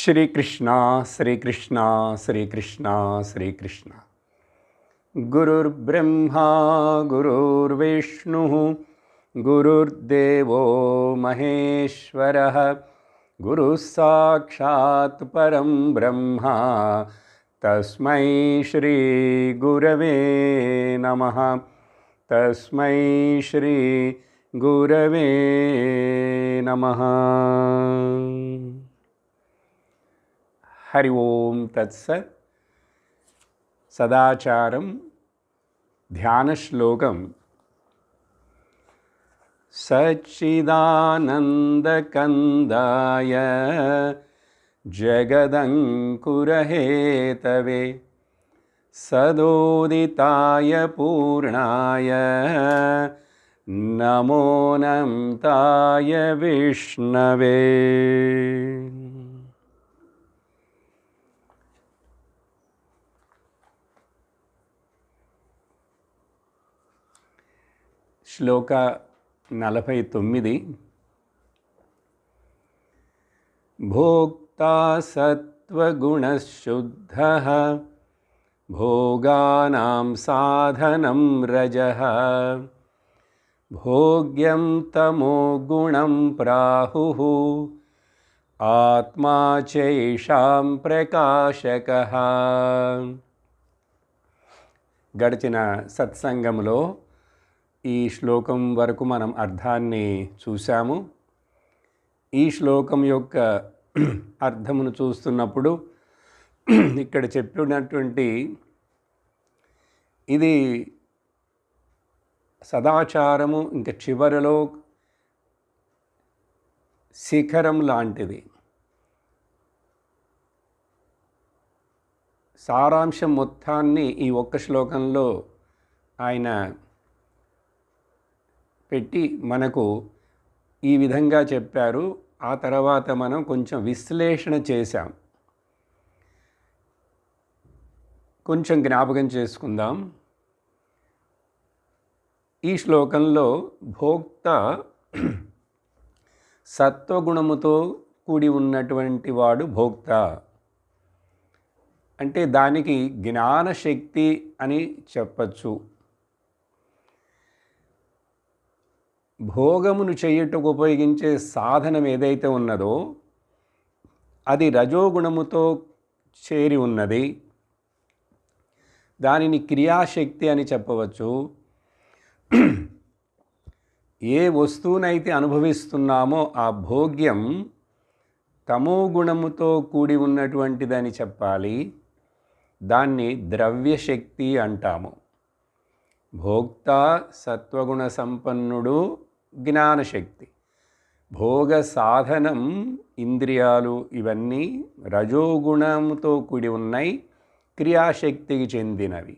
श्रीकृष्ण श्रीकृष्ण श्रीकृष्ण श्रीकृष्ण गुरुर्ब्रह्मा गुरुर्विष्णुः गुरुर्देवो महेश्वरः गुरुः साक्षात् परं ब्रह्म तस्मै श्री गुरवे नमः तस्मै श्री गुरवे नमः। हरि ओम तत्सत्। सदाचारं ध्यानश्लोकं सच्चिदानन्दकन्दाय जगदङ्कुरहेतवे सदोदिताय पूर्णाय नमो नमताय विष्णवे। శ్లోక 49 భోక్తా సత్వగుణశుద్ధః భోగానాం సాధనం రజః భోగ్యం తమోగుణం ప్రాహుః ఆత్మా చైషాం ప్రకాశకః। గడిచిన సత్సంగంలో ఈ శ్లోకం వరకు మనం అర్థాన్ని చూసాము. ఈ శ్లోకం యొక్క అర్థమును చూస్తున్నప్పుడు ఇక్కడ చెప్పినటువంటి ఇది సదాచారము ఇంకా చివరలో శిఖరం లాంటిది. సారాంశం మొత్తాన్ని ఈ ఒక్క శ్లోకంలో ఆయన పెట్టి మనకు ఈ విధంగా చెప్పారు. ఆ తర్వాత మనం కొంచెం విశ్లేషణ చేశాం. కొంచెం జ్ఞాపకం చేసుకుందాం. ఈ శ్లోకంలో భోక్త సత్వగుణముతో కూడి ఉన్నటువంటి వాడు భోక్త అంటే దానికి జ్ఞానశక్తి అని చెప్పచ్చు. భోగమును చేయుటకు ఉపయోగించే సాధనం ఏదైతే ఉన్నదో అది రజోగుణముతో చేరి ఉన్నది. దానిని క్రియాశక్తి అని చెప్పవచ్చు. ఏ వస్తువునైతే అనుభవిస్తున్నామో ఆ భోగ్యం తమోగుణముతో కూడి ఉన్నటువంటిదని చెప్పాలి. దాన్ని ద్రవ్యశక్తి అంటాము. భోక్త సత్వగుణ సంపన్నుడు జ్ఞానశక్తి. భోగ సాధనం ఇంద్రియాలు ఇవన్నీ రజోగుణముతో కూడి ఉన్నాయి, క్రియాశక్తికి చెందినవి.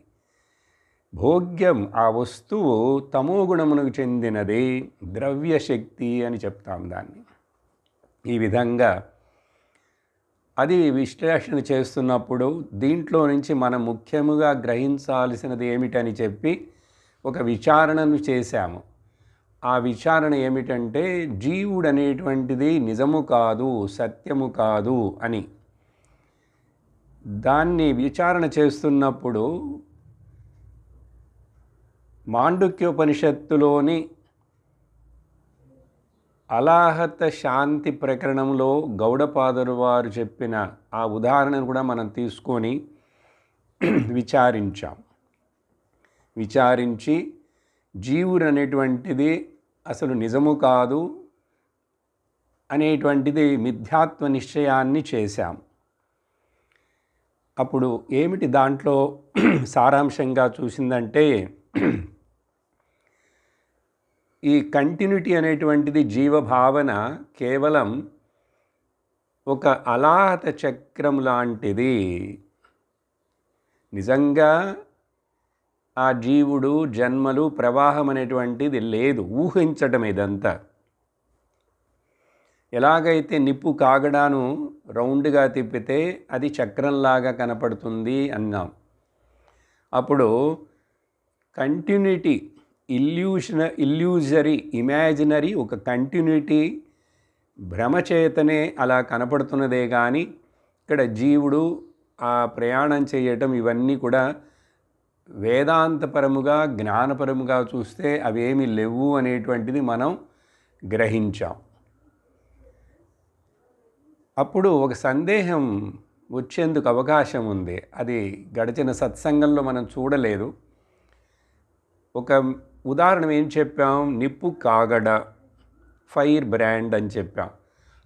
భోగ్యం ఆ వస్తువు తమోగుణమునకు చెందినది, ద్రవ్యశక్తి అని చెప్తాం దాన్ని. ఈ విధంగా అది విశ్లేషణ చేస్తున్నప్పుడు దీంట్లో నుంచి మనం ముఖ్యముగా గ్రహించాల్సినది ఏమిటని చెప్పి ఒక విచారణను చేశాము. ఆ విచారణ ఏమిటంటే జీవుడు అనేటువంటిది నిజము కాదు, సత్యము కాదు అని. దాన్ని విచారణ చేస్తున్నప్పుడు మాండుక్యోపనిషత్తులోని అలాహత శాంతి ప్రకరణంలో గౌడపాదులు వారు చెప్పిన ఆ ఉదాహరణను కూడా మనం తీసుకొని విచారించి జీవుడు అనేటువంటిది అసలు నిజము కాదు అనేటువంటిది మిథ్యాత్వ నిశ్చయాన్ని చేశాం. అప్పుడు ఏమిటి దాంట్లో సారాంశంగా చూసిందంటే ఈ కంటిన్యూటీ అనేటువంటిది జీవభావన కేవలం ఒక అలాహత చక్రం లాంటిది. నిజంగా ఆ జీవుడు జన్మలు ప్రవాహం అనేటువంటిది లేదు, ఊహించటం ఇదంతా. ఎలాగైతే నిప్పు కాగడాను రౌండ్గా తిప్పితే అది చక్రంలాగా కనపడుతుంది అన్నాం. అప్పుడు కంటిన్యూటీ ఇల్యూజరీ ఇమాజినరీ ఒక కంటిన్యూటీ భ్రమచేతనే అలా కనపడుతున్నదే కానీ ఇక్కడ జీవుడు ఆ ప్రయాణం చేయటం ఇవన్నీ కూడా వేదాంతపరముగా జ్ఞానపరముగా చూస్తే అవేమి లేవు అనేటువంటిది మనం గ్రహించాం. అప్పుడు ఒక సందేహం వచ్చేందుకు అవకాశం ఉంది. అది గడిచిన సత్సంగంలో మనం చూడలేదు. ఒక ఉదాహరణ ఏం చెప్పాం? నిప్పు కాగడ, ఫైర్ బ్రాండ్ అని చెప్పాం.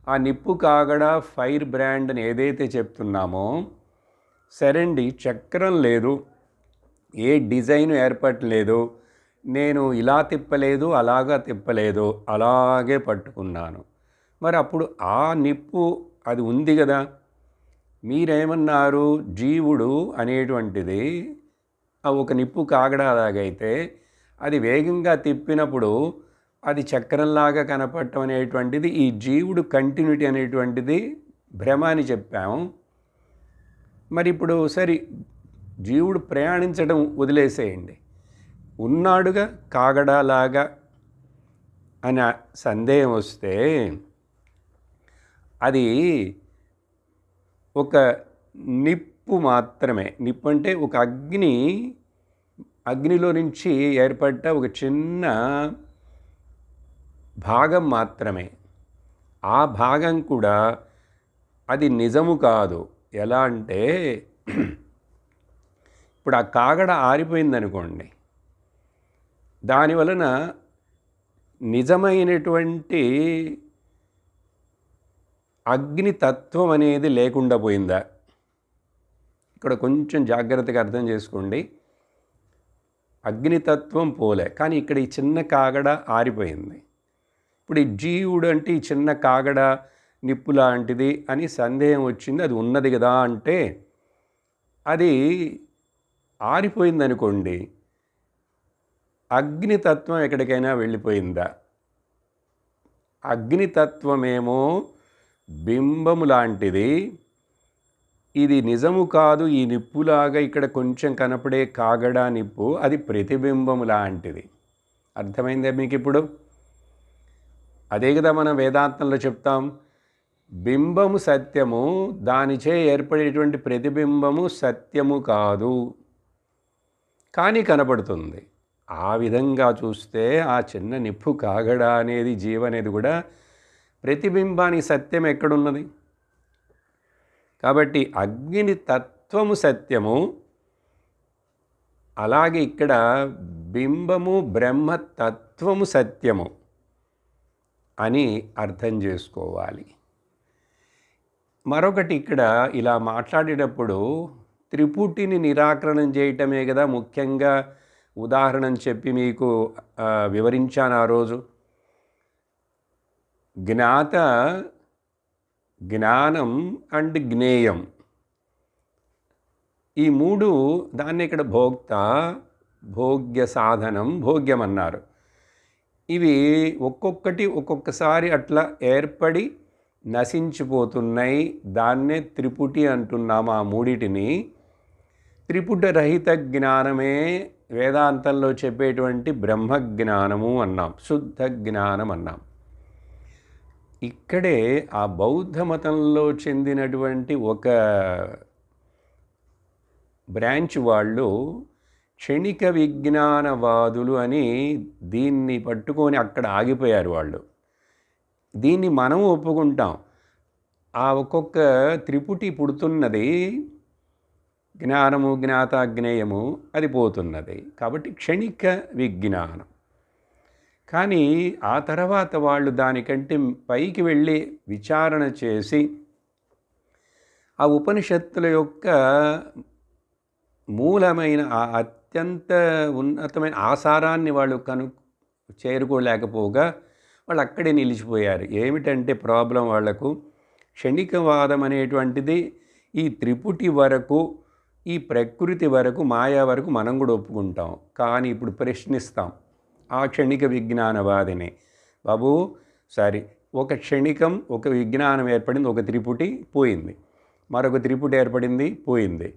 ఆ నిప్పు కాగడ, ఫైర్ బ్రాండ్ అని ఏదైతే చెప్తున్నామో, సరేండి చక్రం లేదు, ఏ డిజైన్ ఏర్పడలేదు, నేను ఇలా తిప్పలేదు అలాగా తిప్పలేదు, అలాగే పట్టుకున్నాను. మరి అప్పుడు ఆ నిప్పు అది ఉంది కదా. మీరేమన్నారు? జీవుడు అనేటువంటిది ఒక నిప్పు కాగడ అలాగైతే అది వేగంగా తిప్పినప్పుడు అది చక్రంలాగా కనపడటం అనేటువంటిది ఈ జీవుడు కంటిన్యూటీ అనేటువంటిది భ్రమ అని చెప్పాము. మరి ఇప్పుడు సరే జీవుడు ప్రయాణించడం వదిలేసేయండి, ఉన్నాడుగా కాగడలాగా అనే సందేహం వస్తే అది ఒక నిప్పు మాత్రమే. నిప్పు అంటే ఒక అగ్నిలో నుంచి ఏర్పడ్డ ఒక చిన్న భాగం మాత్రమే. ఆ భాగం కూడా అది నిజము కాదు. ఎలా అంటే ఇప్పుడు ఆ కాగడ ఆరిపోయిందనుకోండి, దానివలన నిజమైనటువంటి అగ్నితత్వం అనేది లేకుండా పోయిందా? ఇక్కడ కొంచెం జాగ్రత్తగా అర్థం చేసుకోండి. అగ్నితత్వం పోలే, కానీ ఇక్కడ ఈ చిన్న కాగడ ఆరిపోయింది. ఇప్పుడు ఈ జీవుడు అంటే ఈ చిన్న కాగడ నిప్పు లాంటిది అని సందేహం వచ్చింది. అది ఉన్నది కదా అంటే అది ఆరిపోయిందనుకోండి, అగ్నితత్వం ఎక్కడికైనా వెళ్ళిపోయిందా? అగ్నితత్వమేమో బింబము లాంటిది, ఇది నిజము కాదు. ఈ నిప్పులాగా ఇక్కడ కొంచెం కనపడే కాగడ నిప్పు అది ప్రతిబింబము లాంటిది. అర్థమైందా మీకు ఇప్పుడు? అదే కదా మనం వేదాంతంలో చెప్తాం, బింబము సత్యము, దానిచే ఏర్పడేటువంటి ప్రతిబింబము సత్యము కాదు, కానీ కనపడుతుంది. ఆ విధంగా చూస్తే ఆ చిన్న నిప్పు కాగడ అనేది జీవ అనేది కూడా ప్రతిబింబానికి సత్యం ఎక్కడున్నది? కాబట్టి అగ్ని తత్వము సత్యము, అలాగే ఇక్కడ బింబము బ్రహ్మతత్వము సత్యము అని అర్థం చేసుకోవాలి. మరొకటి ఇక్కడ ఇలా మాట్లాడేటప్పుడు త్రిపుటిని నిరాకరణం చేయటమే కదా ముఖ్యంగా ఉదాహరణ చెప్పి మీకు వివరించాను ఆ రోజు. జ్ఞాత, జ్ఞానం అండ్ జ్ఞేయం, ఈ మూడు, దాన్ని ఇక్కడ భోక్త, భోగ్య సాధనం, భోగ్యం అన్నారు. ఇవి ఒక్కొక్కటి ఒక్కొక్కసారి అట్లా ఏర్పడి నశించిపోతున్నాయి. దాన్నే త్రిపుటి అంటున్నాము. ఆ మూడిటిని త్రిపుట రహిత జ్ఞానమే వేదాంతంలో చెప్పేటువంటి బ్రహ్మజ్ఞానము అన్నాం, శుద్ధ జ్ఞానం అన్నాం. ఇక్కడే ఆ బౌద్ధ మతంలో చెందినటువంటి ఒక బ్రాంచ్ వాళ్ళు క్షణిక విజ్ఞానవాదులు అని దీన్ని పట్టుకొని అక్కడ ఆగిపోయారు వాళ్ళు. దీన్ని మనం ఒప్పుకుంటాం. ఆ ఒక్కొక్క త్రిపుటి పుడుతున్నది, జ్ఞానము, జ్ఞాత, జ్ఞేయము, అది పోతున్నది. కాబట్టి క్షణిక విజ్ఞానం. కానీ ఆ తర్వాత వాళ్ళు దానికంటే పైకి వెళ్ళి విచారణ చేసి ఆ ఉపనిషత్తుల యొక్క మూలమైన ఆ అత్యంత ఉన్నతమైన ఆసారాన్ని వాళ్ళు చేరుకోలేకపోగా వాళ్ళు అక్కడే నిలిచిపోయారు. ఏమిటంటే ప్రాబ్లం వాళ్లకు, క్షణికవాదం అనేటువంటిది ఈ త్రిపుటి వరకు, ఈ ప్రకృతి వరకు, మాయా వరకు మనం కూడా ఒప్పుకుంటాం. కానీ ఇప్పుడు ప్రశ్నిస్తాం ఆ క్షణిక విజ్ఞానవాదిని, బాబు సరే ఒక క్షణికం, ఒక విజ్ఞానం ఏర్పడింది, ఒక త్రిపుటి పోయింది, మరొక త్రిపుటి ఏర్పడింది, పోయింది.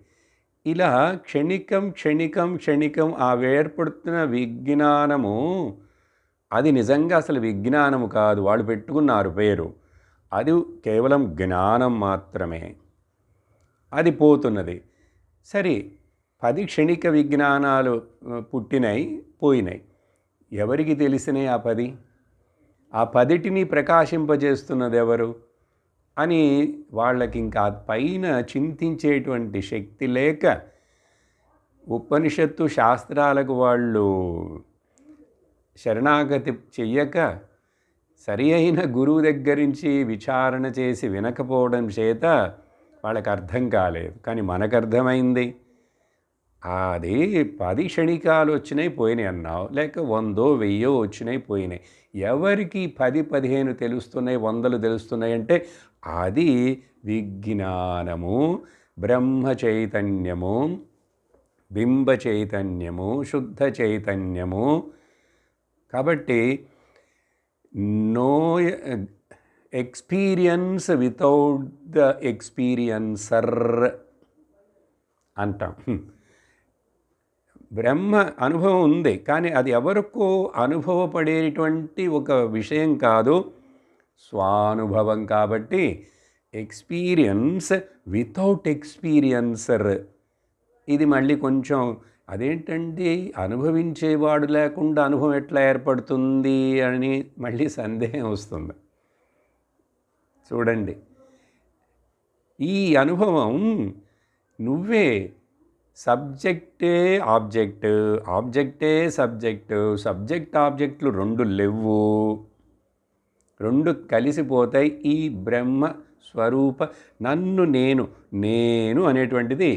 ఇలా క్షణికం క్షణికం క్షణికం ఆ ఏర్పడుతున్న విజ్ఞానము అది నిజంగా అసలు విజ్ఞానము కాదు, వాళ్ళు పెట్టుకున్నారు పేరు. అది కేవలం జ్ఞానం మాత్రమే. అది పోతున్నది. సరే, 10 క్షణిక విజ్ఞానాలు పుట్టినాయి, పోయినాయి. ఎవరికి తెలిసినాయి ఆ 10? ఆ 10టిని ప్రకాశింపజేస్తున్నది ఎవరు అని వాళ్ళకి ఇంకా పైన చింతించేటువంటి శక్తి లేక, ఉపనిషత్తు శాస్త్రాలకు వాళ్ళు శరణాగతి చెయ్యక, సరి అయిన గురువు దగ్గర నుంచి విచారణ చేసి వినకపోవడం చేత వాళ్ళకి అర్థం కాలేదు. కానీ మనకు అర్థమైంది. అది 10 క్షణికాలు వచ్చినాయి, పోయినాయి అన్నావు, లేక 100 1000 వచ్చినాయి, పోయినాయి. ఎవరికి 10 15 తెలుస్తున్నాయి, 100 తెలుస్తున్నాయి అంటే అది విజ్ఞానము, బ్రహ్మ చైతన్యము, బింబ చైతన్యము, శుద్ధ చైతన్యము. కాబట్టి no experience without the experiencer అంటాం. బ్రహ్మ అనుభవం ఉంది, కానీ అది ఎవరికో అనుభవపడేటువంటి ఒక విషయం కాదు, స్వానుభవం. కాబట్టి ఎక్స్పీరియన్స్ వితౌట్ ఎక్స్పీరియన్సర్, ఇది మళ్ళీ కొంచెం అదేంటండి అనుభవించేవాడు లేకుండా అనుభవం ఎట్లా ఏర్పడుతుంది అని మళ్ళీ సందేహం వస్తుంది. చూడండి, ఈ అనుభవం నువ్వే, సబ్జెక్టే ఆబ్జెక్ట్, ఆబ్జెక్టే సబ్జెక్టు, సబ్జెక్ట్ ఆబ్జెక్టులు 2 లేవు, 2 కలిసిపోతాయి. ఈ బ్రహ్మ స్వరూప నన్ను నేను అనేటువంటిది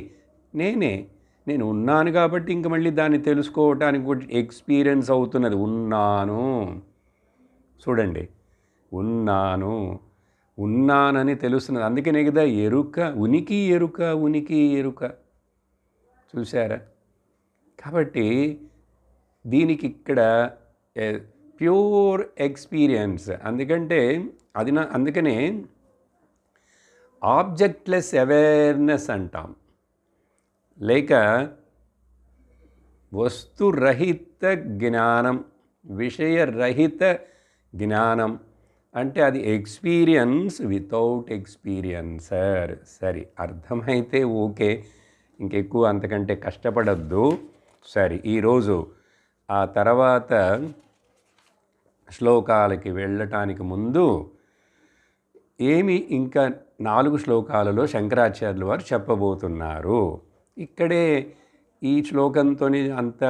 నేను ఉన్నాను కాబట్టి ఇంక మళ్ళీ దాన్ని తెలుసుకోవటానికి కూడా ఎక్స్పీరియన్స్ అవుతున్నది. ఉన్నాను, చూడండి, ఉన్నానని తెలుస్తున్నది. అందుకనే కదా ఎరుక, ఉనికి ఎరుక. చూసారా? కాబట్టి దీనికి ఇక్కడ ప్యూర్ ఎక్స్పీరియన్స్. అందుకనే ఆబ్జెక్ట్లెస్ అవేర్నెస్ అంటాం, లేక వస్తురహిత జ్ఞానం, విషయరహిత జ్ఞానం. అంటే అది ఎక్స్పీరియన్స్ వితౌట్ ఎక్స్పీరియన్సర్. సరే, అర్థమైతే ఓకే, ఇంకెక్కువ అంతకంటే కష్టపడద్దు. సరే, ఈరోజు ఆ తర్వాత శ్లోకాలకి వెళ్ళటానికి ముందు ఇంకా 4 శ్లోకాలలో శంకరాచార్యుల వారు చెప్పబోతున్నారు. ఇక్కడే ఈ శ్లోకంతో అంత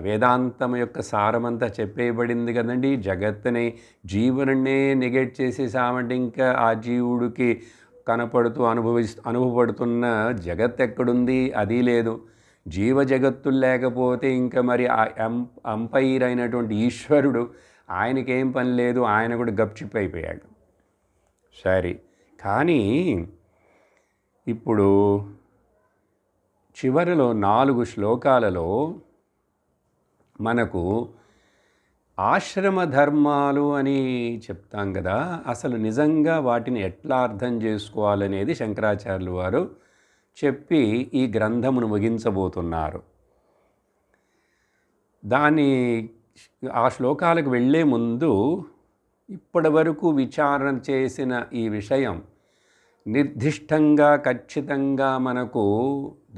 వేదాంతం యొక్క సారమంతా చెప్పేయబడింది కదండి. జగత్తుని, జీవననే నెగెట్ చేసేసామంటే ఇంకా ఆ జీవుడికి కనపడుతూ అనుభవపడుతున్న జగత్ ఎక్కడుంది? అది లేదు. జీవ జగత్తులు లేకపోతే ఇంకా మరి ఆ అంపైర్ అయినటువంటి ఈశ్వరుడు, ఆయనకేం పని లేదు, ఆయన కూడా గప్చిప్ అయిపోయాడు. సరే, కానీ ఇప్పుడు చివరిలో 4 శ్లోకాలలో మనకు ఆశ్రమ ధర్మాలు అని చెప్తాం కదా, అసలు నిజంగా వాటిని ఎట్లా అర్థం చేసుకోవాలనేది శంకరాచార్యులు వారు చెప్పి ఈ గ్రంథమును ముగించబోతున్నారు. ఆ శ్లోకాలకు వెళ్ళే ముందు ఇప్పటి వరకు విచారణ చేసిన ఈ విషయం నిర్దిష్టంగా, ఖచ్చితంగా మనకు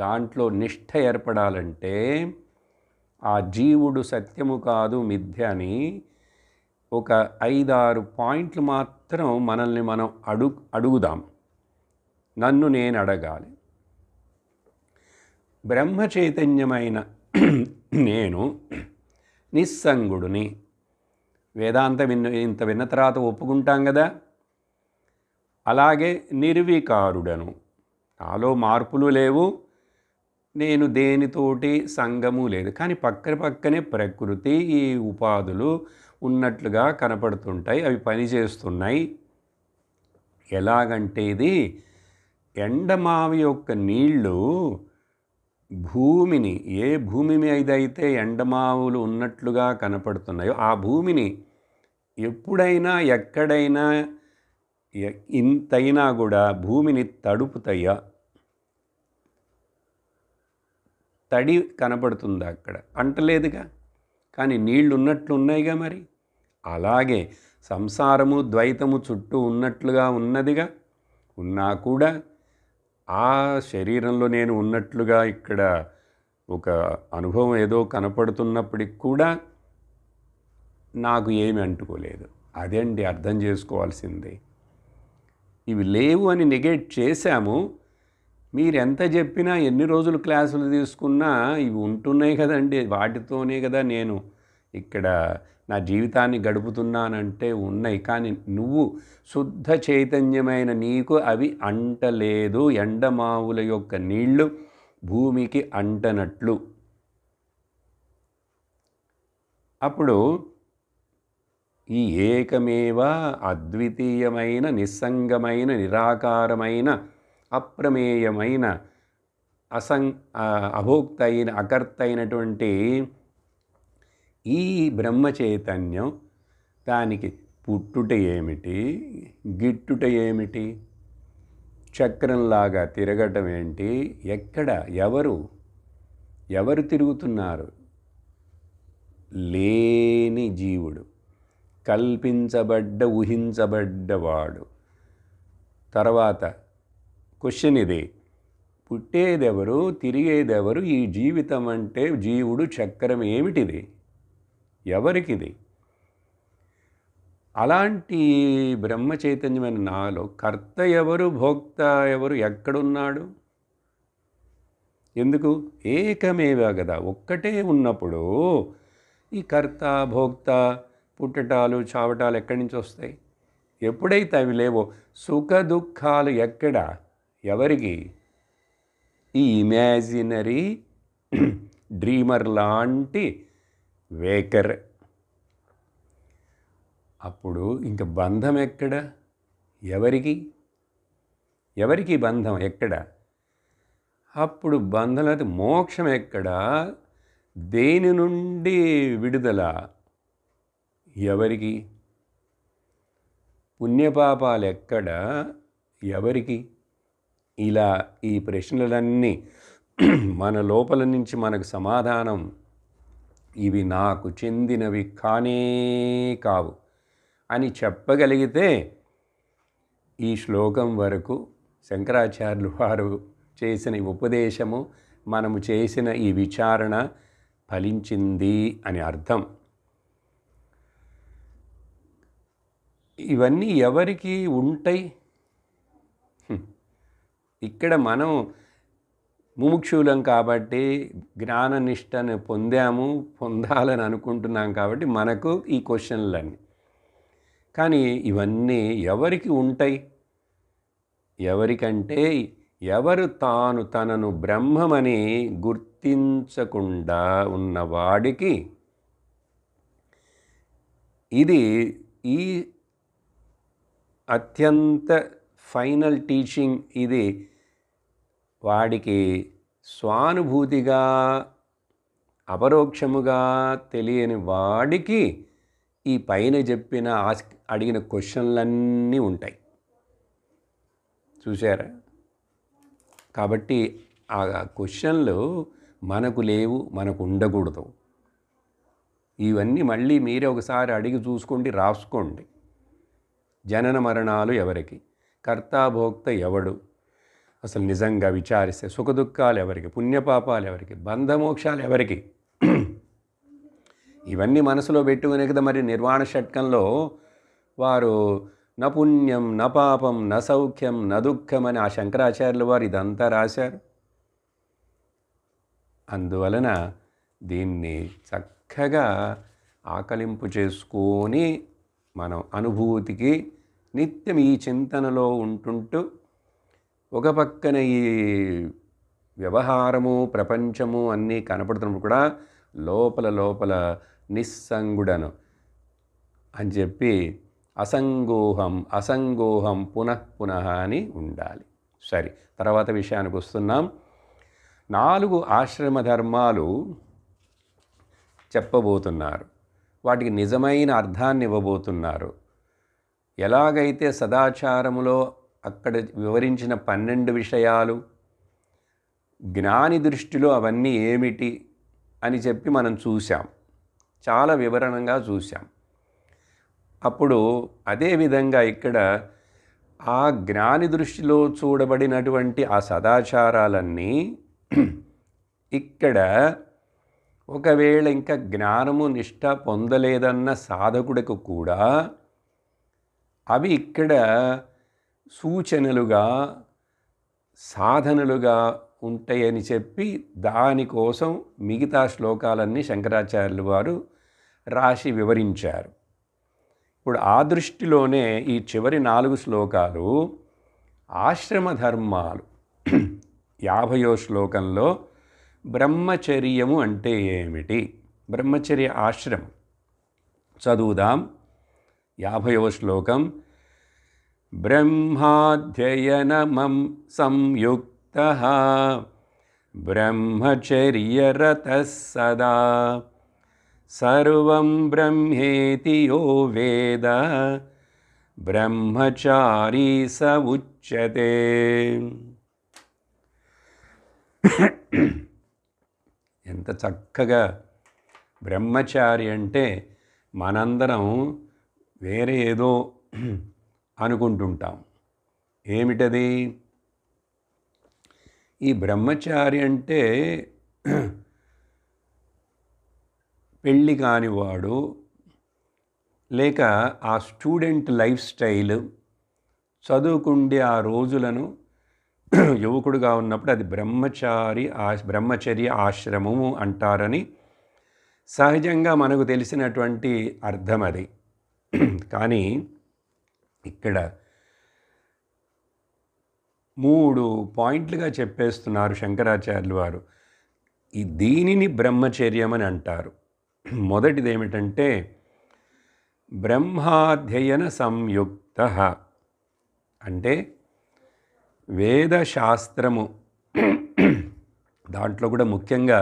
దాంట్లో నిష్ఠ ఏర్పడాలంటే ఆ జీవుడు సత్యము కాదు, మిథ్య అని ఒక 5-6 పాయింట్లు మాత్రం మనల్ని మనం అడుగుదాం. నన్ను నేను అడగాలి. బ్రహ్మ చైతన్యమైన నేను నిస్సంగుడిని. వేదాంతం ఇంత విన్న తర్వాత ఒప్పుకుంటాం కదా. అలాగే నిర్వికారుడను, నాలో మార్పులు లేవు, నేను దేనితోటి సంగము లేదు, కానీ పక్కనే ప్రకృతి, ఈ ఉపాధులు ఉన్నట్లుగా కనపడుతుంటాయి, అవి పనిచేస్తున్నాయి. ఎలాగంటే ఇది ఎండమావి యొక్క నీళ్లు భూమిని, ఏ భూమి మీద అయితే ఎండమావులు ఉన్నట్లుగా కనపడుతున్నాయో ఆ భూమిని ఎప్పుడైనా ఎక్కడైనా ఇంతైనా కూడా భూమిని తడుపుతాయా? తడి కనపడుతుందా? అక్కడ అంటలేదుగా, కానీ నీళ్లు ఉన్నట్లు ఉన్నాయిగా. మరి అలాగే సంసారము, ద్వైతము చుట్టూ ఉన్నట్లుగా ఉన్నదిగా. ఉన్నా కూడా ఆ శరీరంలో నేను ఉన్నట్లుగా ఇక్కడ ఒక అనుభవం ఏదో కనపడుతున్నప్పటికి కూడా నాకు ఏమి అంటుకోలేదు. అదండి అర్థం చేసుకోవాల్సింది. ఇవి లేవు అని నెగెట్ చేశాము. మీరెంత చెప్పినా ఎన్ని రోజులు క్లాసులు తీసుకున్నా ఇవి ఉంటున్నాయి కదండి, వాటితోనే కదా నేను ఇక్కడ నా జీవితాన్ని గడుపుతున్నానంటే ఉన్నాయి. కానీ నువ్వు శుద్ధ చైతన్యమైన నీకు అవి అంటలేదు. ఎండమావుల యొక్క నీళ్లు భూమికి అంటనట్లు. అప్పుడు ఈ ఏకమేవ అద్వితీయమైన నిస్సంగమైన నిరాకారమైన అప్రమేయమైన అభోక్త అయిన అకర్త అయినటువంటి ఈ బ్రహ్మ చైతన్యం, దానికి పుట్టుట ఏమిటి, గిట్టుట ఏమిటి, చక్రంలాగా తిరగటం ఏంటి, ఎక్కడ ఎవరు తిరుగుతున్నారు? లేని జీవుడు, కల్పించబడ్డ ఊహించబడ్డవాడు. తర్వాత క్వశ్చన్ ఇది, పుట్టేదెవరు, తిరిగేదెవరు? ఈ జీవితం అంటే జీవుడు చక్రం ఏమిటిది, ఎవరికిది? అలాంటి బ్రహ్మ చైతన్యమైన నాలో కర్త ఎవరు, భోక్త ఎవరు, ఎక్కడున్నాడు? ఎందుకు? ఏకమేవ కదా, ఒక్కటే ఉన్నప్పుడు ఈ కర్త భోక్త పుట్టటాలు చావటాలు ఎక్కడి నుంచి వస్తాయి? ఎప్పుడైతే అవి లేవో సుఖ దుఃఖాలు ఎక్కడ, ఎవరికి? ఈ ఇమాజినరీ డ్రీమర్ లాంటి వేకర్. అప్పుడు ఇంక బంధం ఎక్కడ, ఎవరికి బంధం ఎక్కడ? అప్పుడు బంధం అయితే మోక్షం ఎక్కడ, దేని నుండి విడుదల ఎవరికి? పుణ్యపాపాలు ఎక్కడ, ఎవరికి? ఇలా ఈ ప్రశ్నలన్నీ మన లోపల నుంచి మనకు సమాధానం ఇవి నాకు చెందినవి కానే కావు అని చెప్పగలిగితే ఈ శ్లోకం వరకు శంకరాచార్యులు వారు చేసిన ఉపదేశము, మనము చేసిన ఈ విచారణ ఫలించింది అని అర్థం. ఇవన్నీ ఎవరికి ఉంటాయి? ఇక్కడ మనం ముముక్షులం కాబట్టి జ్ఞాననిష్టను పొందాలని అనుకుంటున్నాం కాబట్టి మనకు ఈ క్వశ్చన్లన్నీ. కానీ ఇవన్నీ ఎవరికి ఉంటాయి? ఎవరికంటే ఎవరు తనను బ్రహ్మమని గుర్తించకుండా ఉన్నవాడికి ఇది ఈ అత్యంత ఫైనల్ టీచింగ్. ఇది వాడికి స్వానుభూతిగా అపరోక్షముగా తెలియని వాడికి ఈ పైన చెప్పిన అడిగిన క్వశ్చన్లన్నీ ఉంటాయి. చూసారా? కాబట్టి ఆ క్వశ్చన్లు మనకు లేవు, మనకు ఉండకూడదు. ఇవన్నీ మళ్ళీ మీరే ఒకసారి అడిగి చూసుకోండి, రాసుకోండి. జనన మరణాలు ఎవరికి, కర్తాభోక్త ఎవడు, అసలు నిజంగా విచారిస్తే సుఖదుఖాలు ఎవరికి, పుణ్యపాపాలు ఎవరికి, బంధమోక్షాలు ఎవరికి? ఇవన్నీ మనసులో పెట్టుకునే కదా మరి నిర్వాణ షట్కంలో వారు న పుణ్యం న పాపం న సౌఖ్యం న దుఃఖం అని ఆ శంకరాచార్యులు వారు ఇదంతా రాశారు. అందువలన దీన్ని చక్కగా ఆకలింపు చేసుకొని మనం అనుభూతికి నిత్యం ఈ చింతనలో ఉంటుంటూ ఒక పక్కన ఈ వ్యవహారము ప్రపంచము అన్నీ కనపడుతున్నప్పుడు కూడా లోపల నిస్సంగుడను అని చెప్పి అసంగోహం పునః అని ఉండాలి. సరే, తర్వాత విషయానికి వస్తున్నాం. 4 ఆశ్రమ ధర్మాలు చెప్పబోతున్నారు. వాటికి నిజమైన అర్థాన్ని ఇవ్వబోతున్నారు. ఎలాగైతే సదాచారములో అక్కడ వివరించిన 12 విషయాలు జ్ఞాని దృష్టిలో అవన్నీ ఏమిటి అని చెప్పి మనం చూసాం, చాలా వివరణంగా చూసాం. అప్పుడు అదేవిధంగా ఇక్కడ ఆ జ్ఞాని దృష్టిలో చూడబడినటువంటి ఆ సదాచారాలన్నీ ఇక్కడ ఒకవేళ ఇంకా జ్ఞానము నిష్ఠ పొందలేదన్న సాధకుడికి కూడా అవి ఇక్కడ సూచనలుగా సాధనలుగా ఉంటాయని చెప్పి దానికోసం మిగతా శ్లోకాలన్నీ శంకరాచార్యులు వారు రాసి వివరించారు. ఇప్పుడు ఆ దృష్టిలోనే ఈ చివరి 4 శ్లోకాలు ఆశ్రమ ధర్మాలు. 50వ శ్లోకంలో బ్రహ్మచర్యము అంటే ఏమిటి, బ్రహ్మచర్య ఆశ్రమం చదువుదాం. 50వ శ్లోకం. బ్రహ్మాధ్యయనమం సంయుక్తః బ్రహ్మచర్యరతః సదా సర్వం బ్రహ్మేతి యో వేద బ్రహ్మచారీ స ఉచ్యతే. ఎంత చక్కగా బ్రహ్మచారి అంటే మనందరం వేరే ఏదో అనుకుంటుంటాం. ఏమిటది? ఈ బ్రహ్మచారి అంటే పెళ్ళి కానివాడు, లేక ఆ స్టూడెంట్ లైఫ్ స్టైల్, చదువుకుండే ఆ రోజులను యువకుడుగా ఉన్నప్పుడు అది బ్రహ్మచర్య ఆశ్రమము అంటారని సహజంగా మనకు తెలిసినటువంటి అర్థం అది. కానీ ఇక్కడ 3 పాయింట్లుగా చెప్పేస్తున్నారు శంకరాచార్యులు వారు. దీనిని బ్రహ్మచర్యం అని అంటారు. మొదటిది ఏమిటంటే బ్రహ్మాధ్యయన సంయుక్త అంటే వేదశాస్త్రము, దాంట్లో కూడా ముఖ్యంగా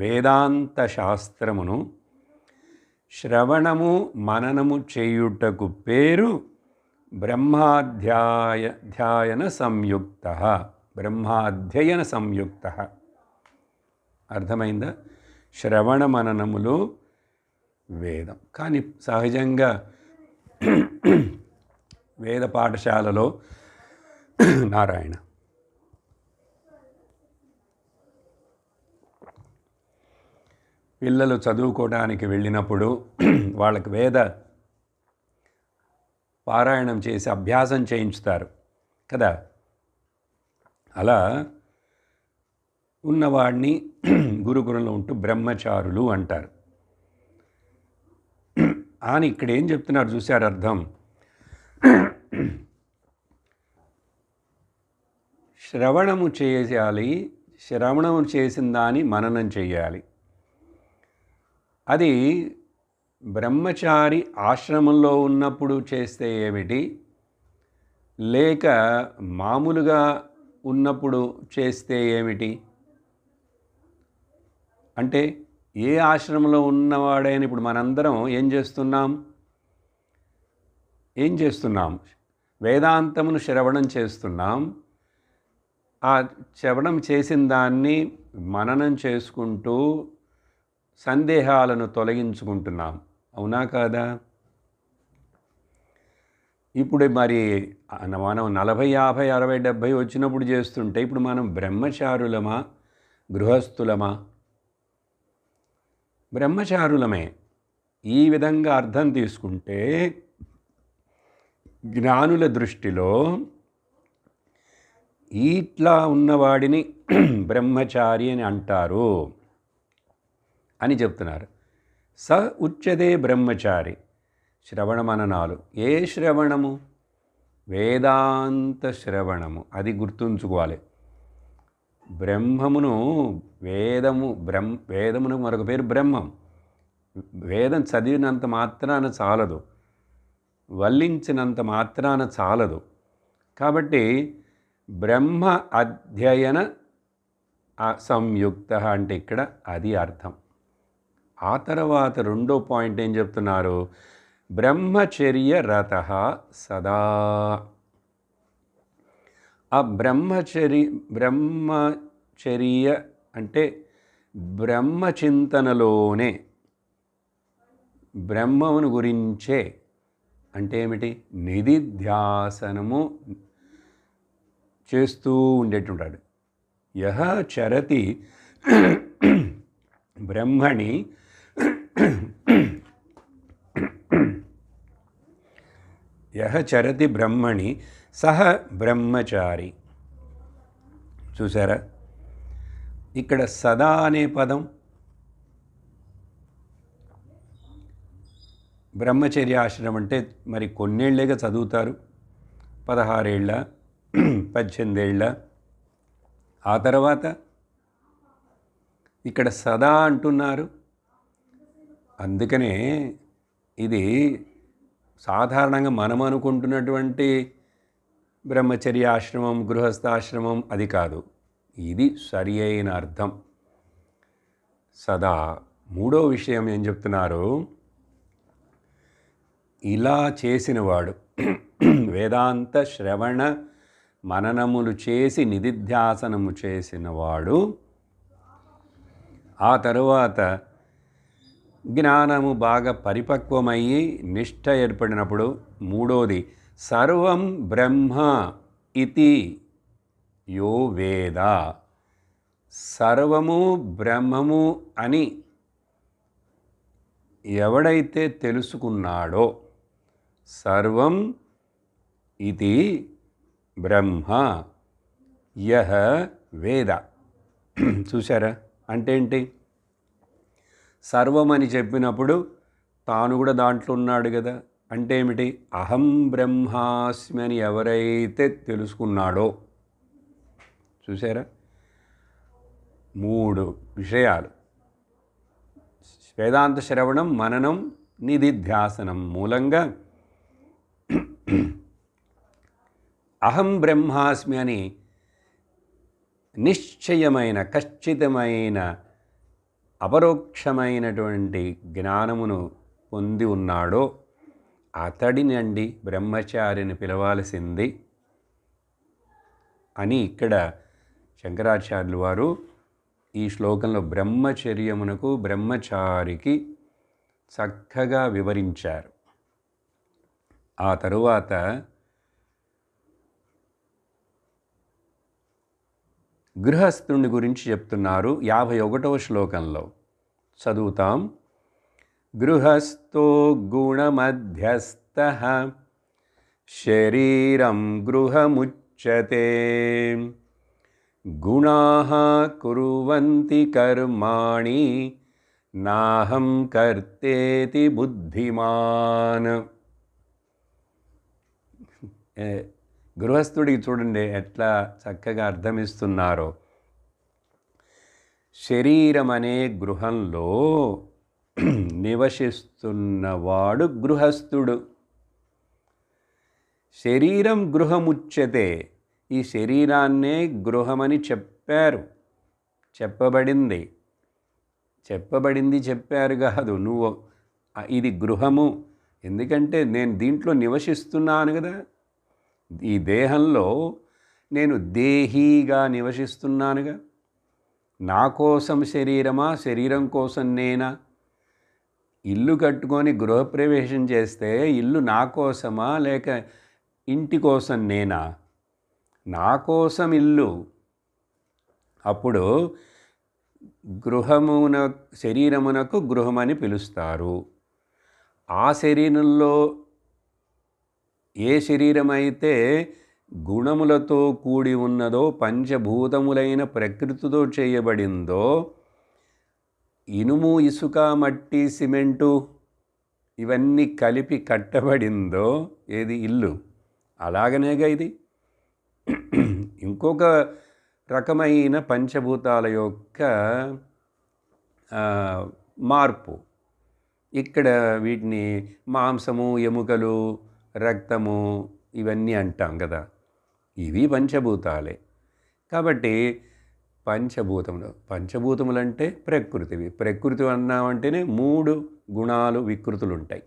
వేదాంత శాస్త్రమును శ్రవణము మననము చేయుటకు పేరు బ్రహ్మాధ్యయన సంయుక్త. బ్రహ్మాధ్యయన సంయుక్త అర్థమైందా? శ్రవణ మననములు వేదం. కానీ సహజంగా వేద పాఠశాలలో నారాయణ పిల్లలు చదువుకోవడానికి వెళ్ళినప్పుడు వాళ్ళకి వేద పారాయణం చేసి అభ్యాసం చేయించుతారు కదా. అలా ఉన్నవాడిని గురుకులంలో ఉంటూ బ్రహ్మచారులు అంటారు. అని ఇక్కడ ఏం చెప్తున్నారు చూశారు అర్థం? శ్రవణము చేయాలి, శ్రవణము చేసిన దాన్ని మననం చేయాలి. అది బ్రహ్మచారి ఆశ్రమంలో ఉన్నప్పుడు చేస్తే ఏమిటి, లేక మామూలుగా ఉన్నప్పుడు చేస్తే ఏమిటి? అంటే ఏ ఆశ్రమంలో ఉన్నవాడైనా ఇప్పుడు మనందరం ఏం చేస్తున్నాం? వేదాంతమును శ్రవణం చేస్తున్నాం. ఆ శ్రవణం చేసిన దాన్ని మననం చేసుకుంటూ సందేహాలను తొలగించుకుంటున్నాం. అవునా కాదా? ఇప్పుడు మరి మనం 40, 50, 60, 70 వచ్చినప్పుడు చేస్తుంటే ఇప్పుడు మనం బ్రహ్మచారులమా గృహస్థులమా? బ్రహ్మచారులమే. ఈ విధంగా అర్థం తీసుకుంటే జ్ఞానుల దృష్టిలో ఇట్లా ఉన్నవాడిని బ్రహ్మచారి అని అంటారు అని చెప్తున్నారు. స ఉచ్యతే బ్రహ్మచారి. శ్రవణ మననాలు. ఏ శ్రవణము? వేదాంత శ్రవణము. అది గుర్తుంచుకోవాలి. బ్రహ్మమును వేదమును మరొక పేరు బ్రహ్మం. వేదం చదివినంత మాత్రాన చాలదు, వల్లించినంత మాత్రాన చాలదు. కాబట్టి బ్రహ్మ అధ్యయన సంయుక్త అంటే ఇక్కడ అది అర్థం. ఆ తర్వాత రెండో పాయింట్ ఏం చెప్తున్నారు? బ్రహ్మచర్య రతః సదా. ఆ బ్రహ్మచర్య అంటే బ్రహ్మచింతనలోనే, బ్రహ్మమును గురించే అంటే ఏమిటి? నిధిధ్యాసనము చేస్తూ ఉండేటుంటాడు. యహ చరతి బ్రహ్మణి యహ చరతి బ్రహ్మణి సహ బ్రహ్మచారి. చూసారా ఇక్కడ సదా అనే పదం బ్రహ్మచర్యాశ్రమం అంటే మరి కొన్నేళ్లేగా చదువుతారు, 16 ఏళ్ళ 18 ఏళ్ళ. ఆ తర్వాత ఇక్కడ సదా అంటున్నారు. అందుకనే ఇది సాధారణంగా మనం అనుకుంటున్నటువంటి బ్రహ్మచర్యాశ్రమం గృహస్థాశ్రమం అది కాదు. ఇది సరి అయిన అర్థం. సదా. మూడో విషయం ఏం చెప్తున్నారు? ఇలా చేసినవాడు వేదాంత శ్రవణ మననములు చేసి నిధిధ్యాసనము చేసినవాడు ఆ తరువాత జ్ఞానము బాగా పరిపక్వమయ్యి నిష్ఠ ఏర్పడినప్పుడు మూడోది సర్వం బ్రహ్మ ఇతి యో వేద. సర్వము బ్రహ్మము అని ఎవడైతే తెలుసుకున్నాడో, సర్వం ఇది బ్రహ్మ యహ వేద. చూసారా అంటే ఏంటి? సర్వం అని చెప్పినప్పుడు తాను కూడా దాంట్లో ఉన్నాడు కదా. అంటే ఏమిటి? అహం బ్రహ్మాస్మి అని ఎవరైతే తెలుసుకున్నాడో. చూసారా? 3 విషయాలు: వేదాంత శ్రవణం, మననం, నిధిధ్యాసనం మూలంగా అహం బ్రహ్మాస్మి అని నిశ్చయమైన ఖచ్చితమైన అపరోక్షమైనటువంటి జ్ఞానమును పొంది ఉన్నాడో అతడినండి బ్రహ్మచారిని పిలవాల్సింది అని ఇక్కడ శంకరాచార్యులు వారు ఈ శ్లోకంలో బ్రహ్మచర్యమునకు బ్రహ్మచారికి చక్కగా వివరించారు. ఆ తరువాత గృహస్థుని గురించి చెప్తున్నారు 51వ శ్లోకంలో. చదువుతాం. గృహస్థో గుణమధ్యస్థః శరీరం గృహముచ్యతే గుణాః కుర్వంతి కర్మాణి నాహం కర్తేతి బుద్ధిమాన్. గృహస్థుడికి చూడండి ఎట్లా చక్కగా అర్థమిస్తున్నారో. శరీరం అనే గృహంలో నివసిస్తున్నవాడు గృహస్థుడు. శరీరం గృహముచ్యతే. ఈ శరీరాన్నే గృహమని చెప్పారు, చెప్పారు కాదు. నువ్వు ఇది గృహము ఎందుకంటే నేను దీంట్లో నివసిస్తున్నాను కదా. ఈ దేహంలో నేను దేహీగా నివసిస్తున్నానుగా. నా కోసం శరీరమా, శరీరం కోసం నేనా? ఇల్లు కట్టుకొని గృహప్రవేశం చేస్తే ఇల్లు నా కోసమా లేక ఇంటి కోసం నేనా? నా కోసం ఇల్లు. అప్పుడు శరీరమునకు గృహమని పిలుస్తారు. ఆ శరీరంలో ఏ శరీరమైతే గుణములతో కూడి ఉన్నదో, పంచభూతములైన ప్రకృతితో చేయబడిందో, ఇనుము, ఇసుక, మట్టి, సిమెంటు ఇవన్నీ కలిపి కట్టబడిందో ఏది? ఇల్లు. అలాగనేగా ఇది. ఇంకొక రకమైన పంచభూతాల యొక్క మార్పు. ఇక్కడ వీటిని మాంసము, ఎముకలు, రక్తము ఇవన్నీ అంటాం కదా. ఇవి పంచభూతాలే. కాబట్టి పంచభూతములు అంటే ప్రకృతివి. ప్రకృతి అన్నామంటేనే 3 గుణాలు, వికృతులు ఉంటాయి.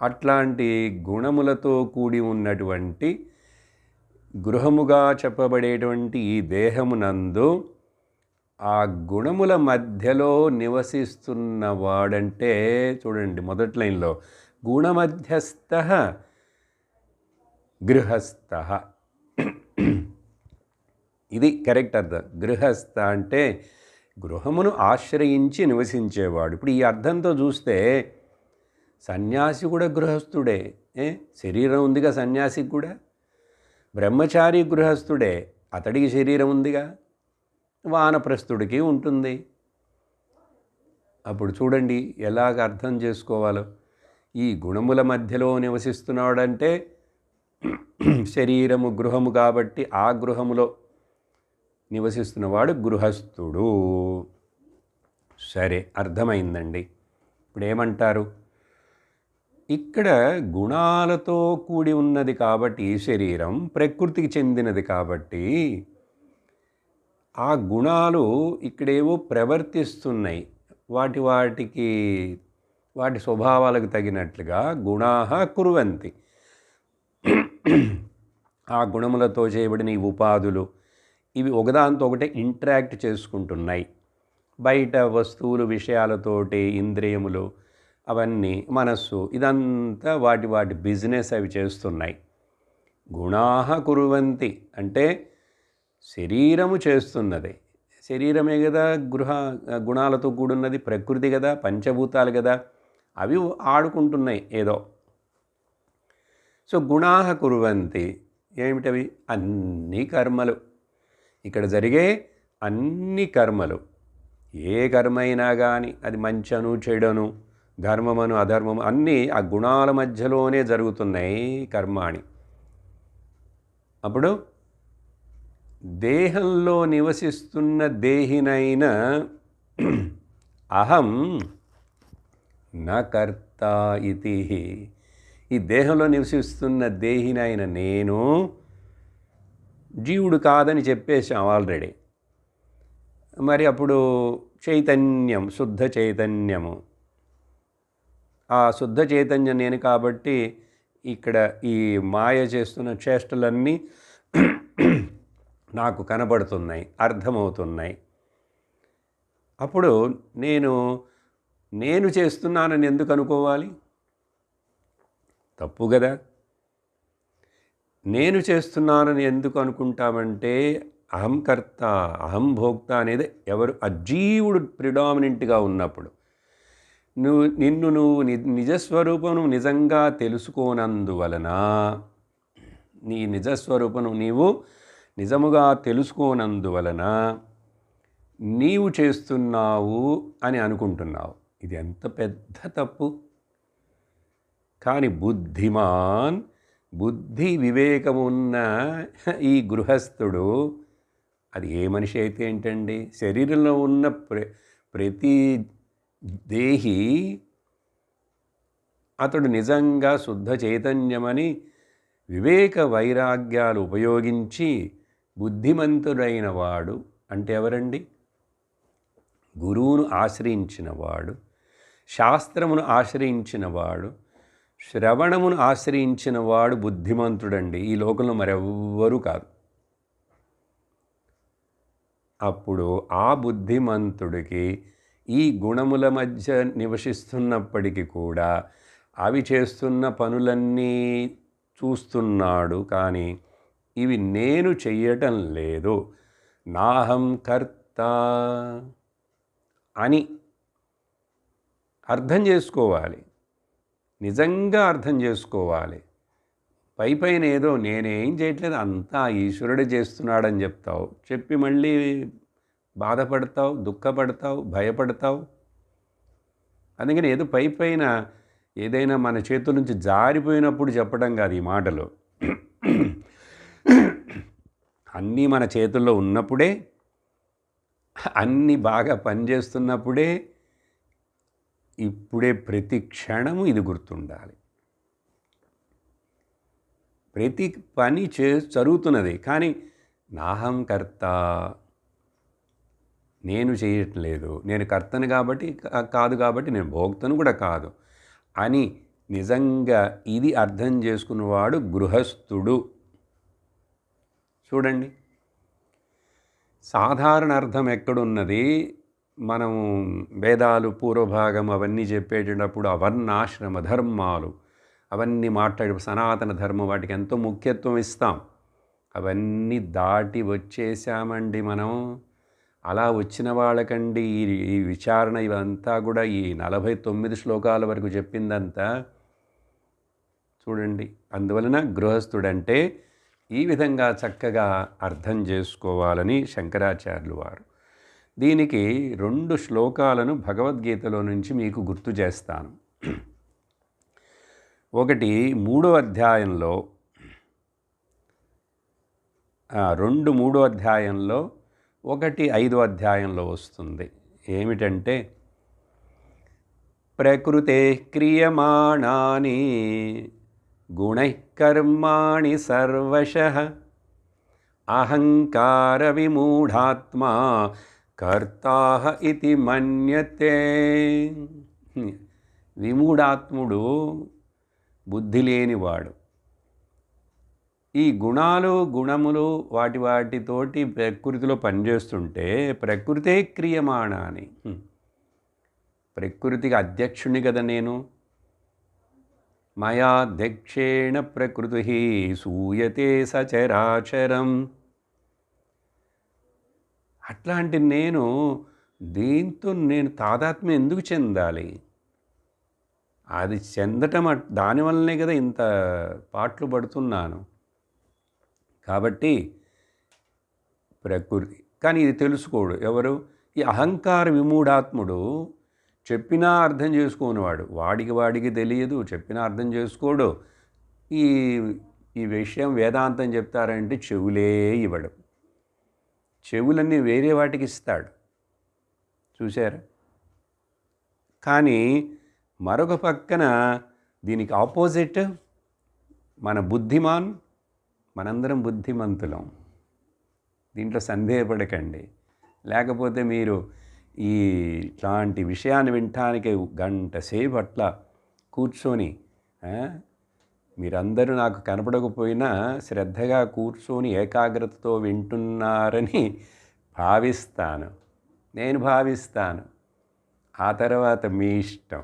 అట్లాంటి గుణములతో కూడి ఉన్నటువంటి గృహముగా చెప్పబడేటువంటి ఈ దేహమునందు ఆ గుణముల మధ్యలో నివసిస్తున్నవాడంటే చూడండి మొదటి లైన్లో గుణమధ్యస్థః గృహస్థ. ఇది కరెక్ట్ అర్థం. గృహస్థ అంటే గృహమును ఆశ్రయించి నివసించేవాడు. ఇప్పుడు ఈ అర్థంతో చూస్తే సన్యాసి కూడా గృహస్థుడే. శరీరం ఉందిగా సన్యాసికి కూడా. బ్రహ్మచారి గృహస్థుడే, అతడికి శరీరం ఉందిగా. వానప్రస్థుడికి ఉంటుంది. అప్పుడు చూడండి ఎలాగ అర్థం చేసుకోవాలో. ఈ గుణముల మధ్యలో నివసిస్తున్నాడంటే శరీరము గృహము కాబట్టి ఆ గృహములో నివసిస్తున్నవాడు గృహస్థుడు. సరే, అర్థమైందండి. ఇప్పుడు ఏమంటారు? ఇక్కడ గుణాలతో కూడి ఉన్నది కాబట్టి ఈ శరీరం ప్రకృతికి చెందినది కాబట్టి ఆ గుణాలు ఇక్కడేవో ప్రవర్తిస్తున్నాయి. వాటి స్వభావాలకు తగినట్లుగా గుణాః కుర్వంతి. ఆ గుణములతో చేయబడిన ఈ ఉపాధులు ఇవి ఒకదాంతో ఒకటే ఇంటరాక్ట్ చేసుకుంటున్నాయి. బయట వస్తువులు, విషయాలతోటి, ఇంద్రియములు, అవన్నీ, మనస్సు, ఇదంతా వాటి బిజినెస్ అవి చేస్తున్నాయి. గుణాః కుర్వంతి అంటే శరీరము చేస్తున్నది. శరీరమే కదా గుణాలతో కూడున్నది, ప్రకృతి కదా, పంచభూతాలు కదా, అవి ఆడుకుంటున్నాయి ఏదో. సో గుణాః కుర్వంతి ఏమిటవి? అన్ని కర్మలు. ఇక్కడ జరిగే అన్ని కర్మలు, ఏ కర్మైనా కానీ అది మంచను చెడును, ధర్మమను అధర్మము, అన్నీ ఆ గుణాల మధ్యలోనే జరుగుతున్నాయి కర్మాణి. అప్పుడు దేహంలో నివసిస్తున్న దేహినైన అహం న కర్త ఇతి. ఈ దేహంలో నివసిస్తున్న దేహినైన నేను జీవుడు కాదని చెప్పేశాం ఆల్రెడీ. మరి అప్పుడు చైతన్యం, శుద్ధ చైతన్యము, ఆ శుద్ధ చైతన్యం నేను కాబట్టి ఇక్కడ ఈ మాయ చేస్తున్న చేష్టలన్నీ నాకు కనబడుతున్నాయి, అర్థమవుతున్నాయి. అప్పుడు నేను చేస్తున్నానని ఎందుకు అనుకోవాలి? తప్పు కదా. నేను చేస్తున్నానని ఎందుకు అనుకుంటామంటే అహం కర్త, అహం భోక్త అనేది ఎవరు? అజీవుడు ప్రిడామినెంట్గా ఉన్నప్పుడు, నిన్ను నిజస్వరూపం నిజంగా తెలుసుకోనందువలన, నీ నిజస్వరూపం నీవు నిజముగా తెలుసుకోనందువలన నీవు చేస్తున్నావు అని అనుకుంటున్నావు. ఇది ఎంత పెద్ద తప్పు. కానీ బుద్ధిమాన్, బుద్ధి వివేకము ఉన్న ఈ గృహస్థుడు, అది ఏ మనిషి అయితే ఏంటండి, శరీరంలో ఉన్న ప్రతి దేహి అతడు నిజంగా శుద్ధ చైతన్యమని వివేక వైరాగ్యాలు ఉపయోగించి బుద్ధిమంతుడైన వాడు. అంటే ఎవరండి? గురువును ఆశ్రయించినవాడు, శాస్త్రమును ఆశ్రయించినవాడు, శ్రవణమును ఆశ్రయించినవాడు బుద్ధిమంతుడండి. ఈ లోకంలో మరెవ్వరూ కాదు. అప్పుడు ఆ బుద్ధిమంతుడికి ఈ గుణముల మధ్య నివసిస్తున్నప్పటికీ కూడా అవి చేస్తున్న పనులన్నీ చూస్తున్నాడు. కానీ ఇవి నేను చెయ్యటం లేదు, నాహం కర్త అని అర్థం చేసుకోవాలి. నిజంగా అర్థం చేసుకోవాలి. పైపైన ఏదో నేనేం చేయట్లేదు, అంతా ఈశ్వరుడే చేస్తున్నాడని చెప్తావు. చెప్పి మళ్ళీ బాధపడతావు, దుఃఖపడతావు, భయపడతావు. అందుకని ఏదో పైపైన ఏదైనా మన చేతుల నుంచి జారిపోయినప్పుడు చెప్పడం కాదు ఈ మాటలు. అన్నీ మన చేతుల్లో ఉన్నప్పుడే, అన్నీ బాగా పనిచేస్తున్నప్పుడే, ఇప్పుడే ప్రతి క్షణము ఇది గుర్తుండాలి. ప్రతి పని జరుగుతున్నది, కానీ నాహం కర్త, నేను చేయట్లేదు, నేను కర్తను కాబట్టి కాదు, కాబట్టి నేను భోక్తను కూడా కాదు అని నిజంగా ఇది అర్థం చేసుకున్నవాడు గృహస్థుడు. చూడండి, సాధారణ అర్థం ఎక్కడున్నది? మనము వేదాలు పూర్వభాగం అవన్నీ చెప్పేటప్పుడు అవర్ణాశ్రమ ధర్మాలు, అవన్నీ మాట్లాడి సనాతన ధర్మం వాటికి ఎంతో ముఖ్యత్వం ఇస్తాం. అవన్నీ దాటి వచ్చేసామండి మనం. అలా వచ్చిన వాళ్ళకండి ఈ విచారణ ఇవంతా కూడా ఈ 49 శ్లోకాల వరకు చెప్పిందంతా చూడండి. అందువలన గృహస్థుడంటే ఈ విధంగా చక్కగా అర్థం చేసుకోవాలని శంకరాచార్యులు వారు. దీనికి 2 శ్లోకాలను భగవద్గీతలో నుంచి మీకు గుర్తు చేస్తాను. ఒకటి 3వ అధ్యాయంలో, 2 3వ అధ్యాయంలో, 1 5వ అధ్యాయంలో వస్తుంది. ఏమిటంటే ప్రకృతే క్రియమాణాని గుణైః కర్మాణి సర్వశః అహంకార విమూఢాత్మా కర్తాః ఇతి మన్యతే. విమూఢాత్ముడు బుద్ధి లేనివాడు. ఈ గుణాలు గుణములు వాటితోటి ప్రకృతిలో పనిచేస్తుంటే ప్రకృతే క్రియమాణాని, ప్రకృతికి అధ్యక్షుని కదా నేను. మయాధ్యక్షేణ ప్రకృతి సూయతే సచరాచరం. అట్లాంటి దీంతో నేను తాదాత్మ్యం ఎందుకు చెందాలి? అది చెందటం దానివల్లనే కదా ఇంత పాటలు పడుతున్నాను. కాబట్టి ప్రకృతి, కానీ ఇది తెలుసుకోడు ఎవరు? ఈ అహంకార విమూఢాత్ముడు. చెప్పినా అర్థం చేసుకోనివాడు, వాడికి తెలియదు, చెప్పినా అర్థం చేసుకోడు. ఈ విషయం వేదాంతం చెప్తారంటే చెవులే ఇవ్వడు, చెవులన్నీ వేరే వాటికి ఇస్తాడు. చూశారు? కానీ మరొక పక్కన దీనికి ఆపోజిట్ మన బుద్ధిమాన్. మనందరం బుద్ధిమంతులం, దీంట్లో సందేహపడకండి. లేకపోతే మీరు ఇట్లాంటి విషయాన్ని వినటానికి గంట సేపు అట్లా కూర్చొని, మీరందరూ నాకు కనపడకపోయినా శ్రద్ధగా కూర్చొని ఏకాగ్రతతో వింటున్నారని భావిస్తాను, నేను భావిస్తాను. ఆ తర్వాత మీ ఇష్టం.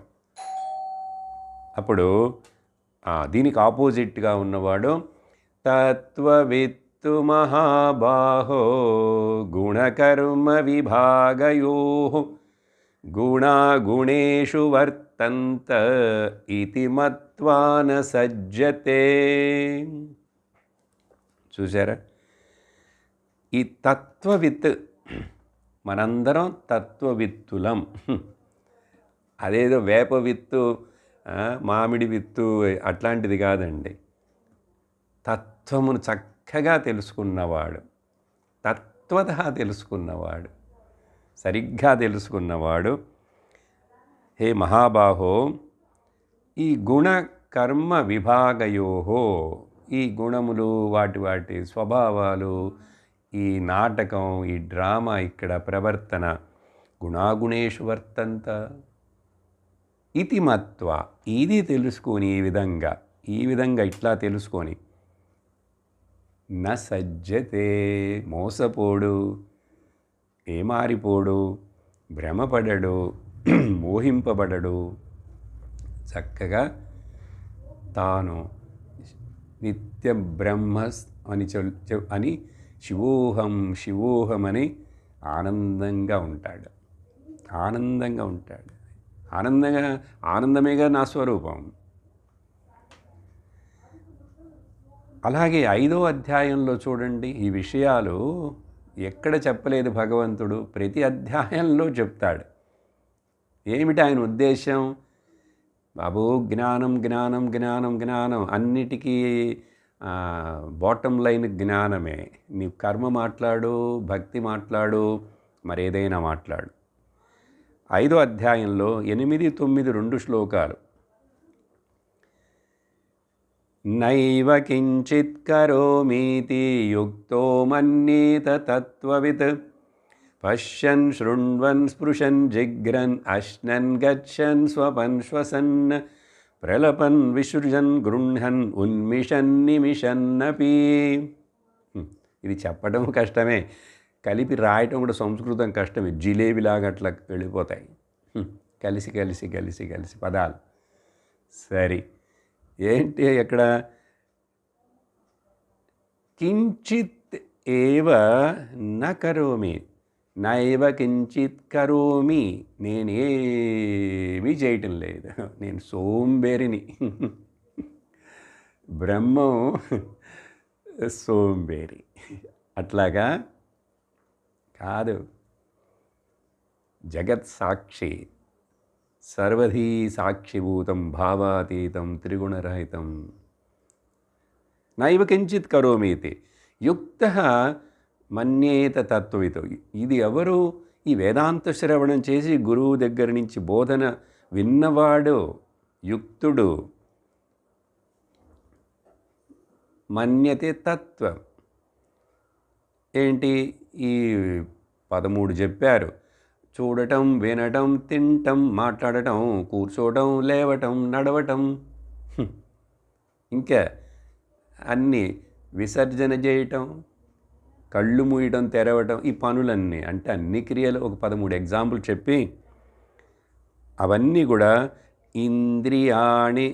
అప్పుడు దీనికి ఆపోజిట్గా ఉన్నవాడు తత్వవిత్తు మహాబాహో గుణకర్మ విభాగయోః గుణాగుణేషు వర్తంత ఇతి మత్వా న సజ్జతే. చూసారా? ఈ తత్వవిత్, మనందరం తత్వవిత్తులం. అదేదో వేప విత్తు, మామిడి విత్తు అట్లాంటిది కాదండి. తత్వమును చక్కగా తెలుసుకున్నవాడు, తత్వతః తెలుసుకున్నవాడు, సరిగ్గా తెలుసుకున్నవాడు. హే మహాబాహో, ఈ గుణ కర్మ విభాగయోహో, ఈ గుణములు వాటి స్వభావాలు, ఈ నాటకం, ఈ డ్రామా, ఇక్కడ ప్రవర్తన, గుణాగుణేషు వర్తంత ఇతి మత్వా, ఇది తెలుసుకొని ఈ విధంగా ఇట్లా తెలుసుకొని న సజ్జతే, మోసపోడు, ఏమారిపోడు, భ్రమపడడు, మోహింపబడడు. చక్కగా తాను నిత్య బ్రహ్మ అని శివోహం అని ఆనందంగా ఉంటాడు. ఆనందమేగా నా స్వరూపం. అలాగే 5వ అధ్యాయంలో చూడండి, ఈ విషయాలు ఎక్కడ చెప్పలేదు భగవంతుడు, ప్రతి అధ్యాయంలో చెప్తాడు. ఏమిటి ఆయన ఉద్దేశం? బాబు, జ్ఞానం జ్ఞానం జ్ఞానం జ్ఞానం, అన్నిటికీ బాటమ్ లైన్ జ్ఞానమే. నీ కర్మ మాట్లాడు, భక్తి మాట్లాడు, మరేదైనా మాట్లాడు. 5వ అధ్యాయంలో 8, 9 2 శ్లోకాలు. నైవ కించిత్ కరోమీతి యుక్తో మన్యేత తత్వవిత్ పశ్యన్ శృణ్వన్ స్పృశన్ జిఘ్రన్ అశ్నన్ గచ్చన్ స్వపన్ శ్వసన్ ప్రలపన్ విసృజన్ గృహ్ణన్ ఉన్మిషన్ నిమిషన్నపి. ఇది చెప్పడం కష్టమే, కలిపి రాయటం కూడా సంస్కృతం కష్టమే. జిలేబీలాగా అట్లా వెళ్ళిపోతాయి కలిసి కలిసి కలిసి కలిసి పదాలు. సరే, ఏంటి అక్కడ? కించిత్ ఏవ న కరోమి, నైవ కించిత్ కరోమి. నేనేమీ చేయటం లేదు, నేను సోంబేరిని. బ్రహ్మం సోంబేరి. అట్లాగా కాదు. జగత్ సాక్షి, సర్వధీ సాక్షిభూతం, భావాతీతం, త్రిగుణరహితం. నైవ కించిత్ కరోమీతి యుక్తః మన్యేత తత్వవితో. ఇది ఎవరు? ఈ వేదాంత శ్రవణం చేసి గురువు దగ్గర నుంచి బోధన విన్నవాడు యుక్తుడు. మన్యతే తత్వం. ఏంటి? ఈ 13 చెప్పారు. చూడటం, వినటం, తినటం, మాట్లాడటం, కూర్చోవటం, లేవటం, నడవటం, ఇంకా అన్నీ, విసర్జన చేయటం, కళ్ళు మూయటం, తెరవటం, ఈ పనులన్నీ. అంటే అన్ని క్రియలు ఒక 13 ఎగ్జాంపుల్ చెప్పి అవన్నీ కూడా ఇంద్రియాణి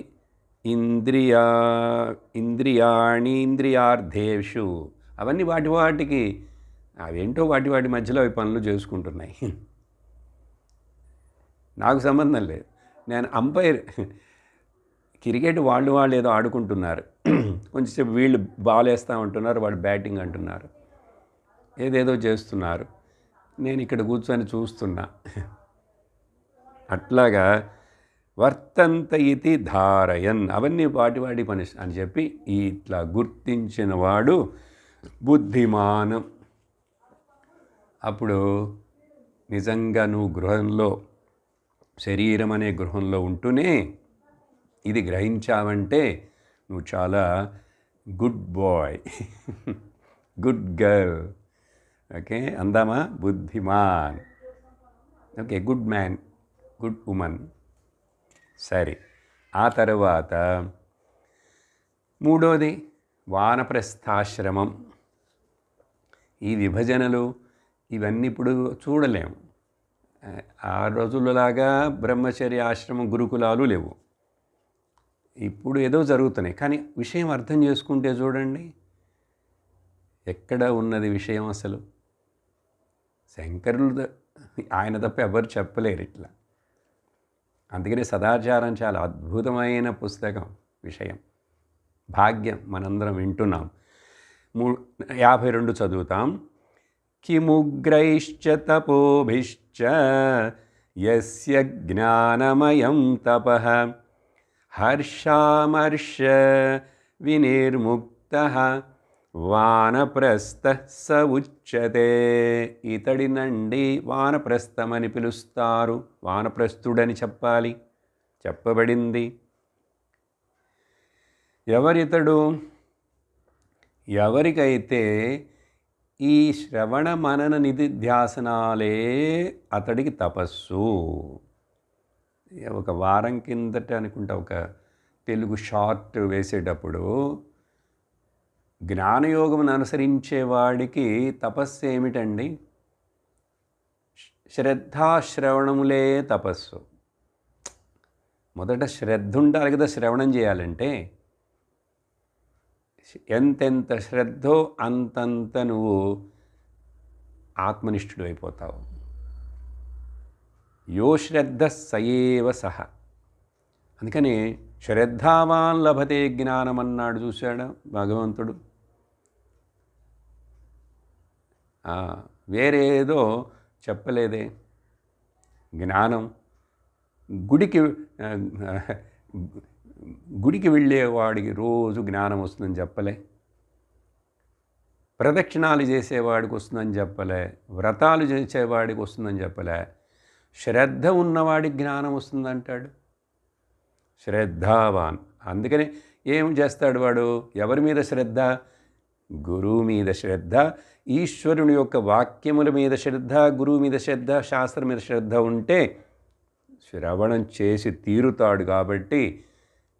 ఇంద్రియార్థేషు, అవన్నీ వాటికి అవేంటో వాటి మధ్యలో అవి పనులు చేసుకుంటున్నాయి. నాకు సంబంధం లేదు. నేను అంపైర్. క్రికెట్ వాళ్ళు ఏదో ఆడుకుంటున్నారు, కొంచెంసేపు వీళ్ళు బాల్ వేస్తూ ఉంటున్నారు, వాడు బ్యాటింగ్ అంటున్నారు, ఏదేదో చేస్తున్నారు, నేను ఇక్కడ కూర్చొని చూస్తున్నా. అట్లాగా వర్తంత ఇతి ధారయన్, అవన్నీ వాటి పని అని చెప్పి ఇట్లా గుర్తించిన వాడు బుద్ధిమానం. అప్పుడు నిజంగా నువ్వు గృహంలో, శరీరం అనే గృహంలో ఉంటూనే ఇది గ్రహించావంటే నువ్వు చాలా good boy, good girl. Okay, అందామా? బుద్ధిమాన్. Okay, good man, good woman. సరే, ఆ తర్వాత మూడోది వానప్రస్థాశ్రమం. ఈ విభజనలు ఇవన్నీ ఇప్పుడు చూడలేము. ఆ రోజులలాగా బ్రహ్మచర్య ఆశ్రమం, గురుకులాలు లేవు. ఇప్పుడు ఏదో జరుగుతున్నాయి. కానీ విషయం అర్థం చేసుకుంటే చూడండి, ఎక్కడ ఉన్నది విషయం అసలు. శంకరులు ఆయన తప్ప ఎవరు చెప్పలేరు ఇట్లా. అందుకని సదాచారం చాలా అద్భుతమైన పుస్తకం. విషయం భాగ్యం, మనందరం వింటున్నాం. 52 చదువుతాం. కిముగ్రైశ్చ తపోభిశ్చ యస్య జ్ఞానమయం తపః హర్షామర్ష వినిర్ముక్తః వానప్రస్థ స ఉచ్యతే. ఇతడినండి వానప్రస్థమని పిలుస్తారు. వానప్రస్థుడని చెప్పాలి, చెప్పబడింది. ఎవరితడు? ఎవరికైతే ఈ శ్రవణ మనన నిధిధ్యాసనాలే అతడికి తపస్సు. ఒక వారం కిందట అనుకుంటా ఒక తెలుగు షార్ట్ వేసేటప్పుడు జ్ఞానయోగమును అనుసరించేవాడికి తపస్సు ఏమిటండి? శ్రద్ధాశ్రవణములే తపస్సు. మొదట శ్రద్ధ ఉండాలి కదా శ్రవణం చేయాలంటే. ఎంతెంత శ్రద్ధో అంతంత నువ్వు ఆత్మనిష్ఠుడు అయిపోతావు. యో శ్రద్ధ సయేవ సహ. అందుకని శ్రద్ధావాన్ లభతే జ్ఞానం అన్నాడు, చూశాడు భగవంతుడు. వేరేదో చెప్పలేదే. జ్ఞానం గుడికి వెళ్ళేవాడికి రోజు జ్ఞానం వస్తుందని చెప్పలే, ప్రదక్షిణాలు చేసేవాడికి వస్తుందని చెప్పలే, వ్రతాలు చేసేవాడికి వస్తుందని చెప్పలే. శ్రద్ధ ఉన్నవాడికి జ్ఞానం వస్తుందంటాడు. శ్రద్ధావాన్. అందుకని ఏం చేస్తాడు వాడు? ఎవరి మీద శ్రద్ధ? గురువు మీద శ్రద్ధ, ఈశ్వరుని యొక్క వాక్యముల మీద శ్రద్ధ, గురువు మీద శ్రద్ధ, శాస్త్రం మీద శ్రద్ధ ఉంటే శ్రవణం చేసి తీరుతాడు. కాబట్టి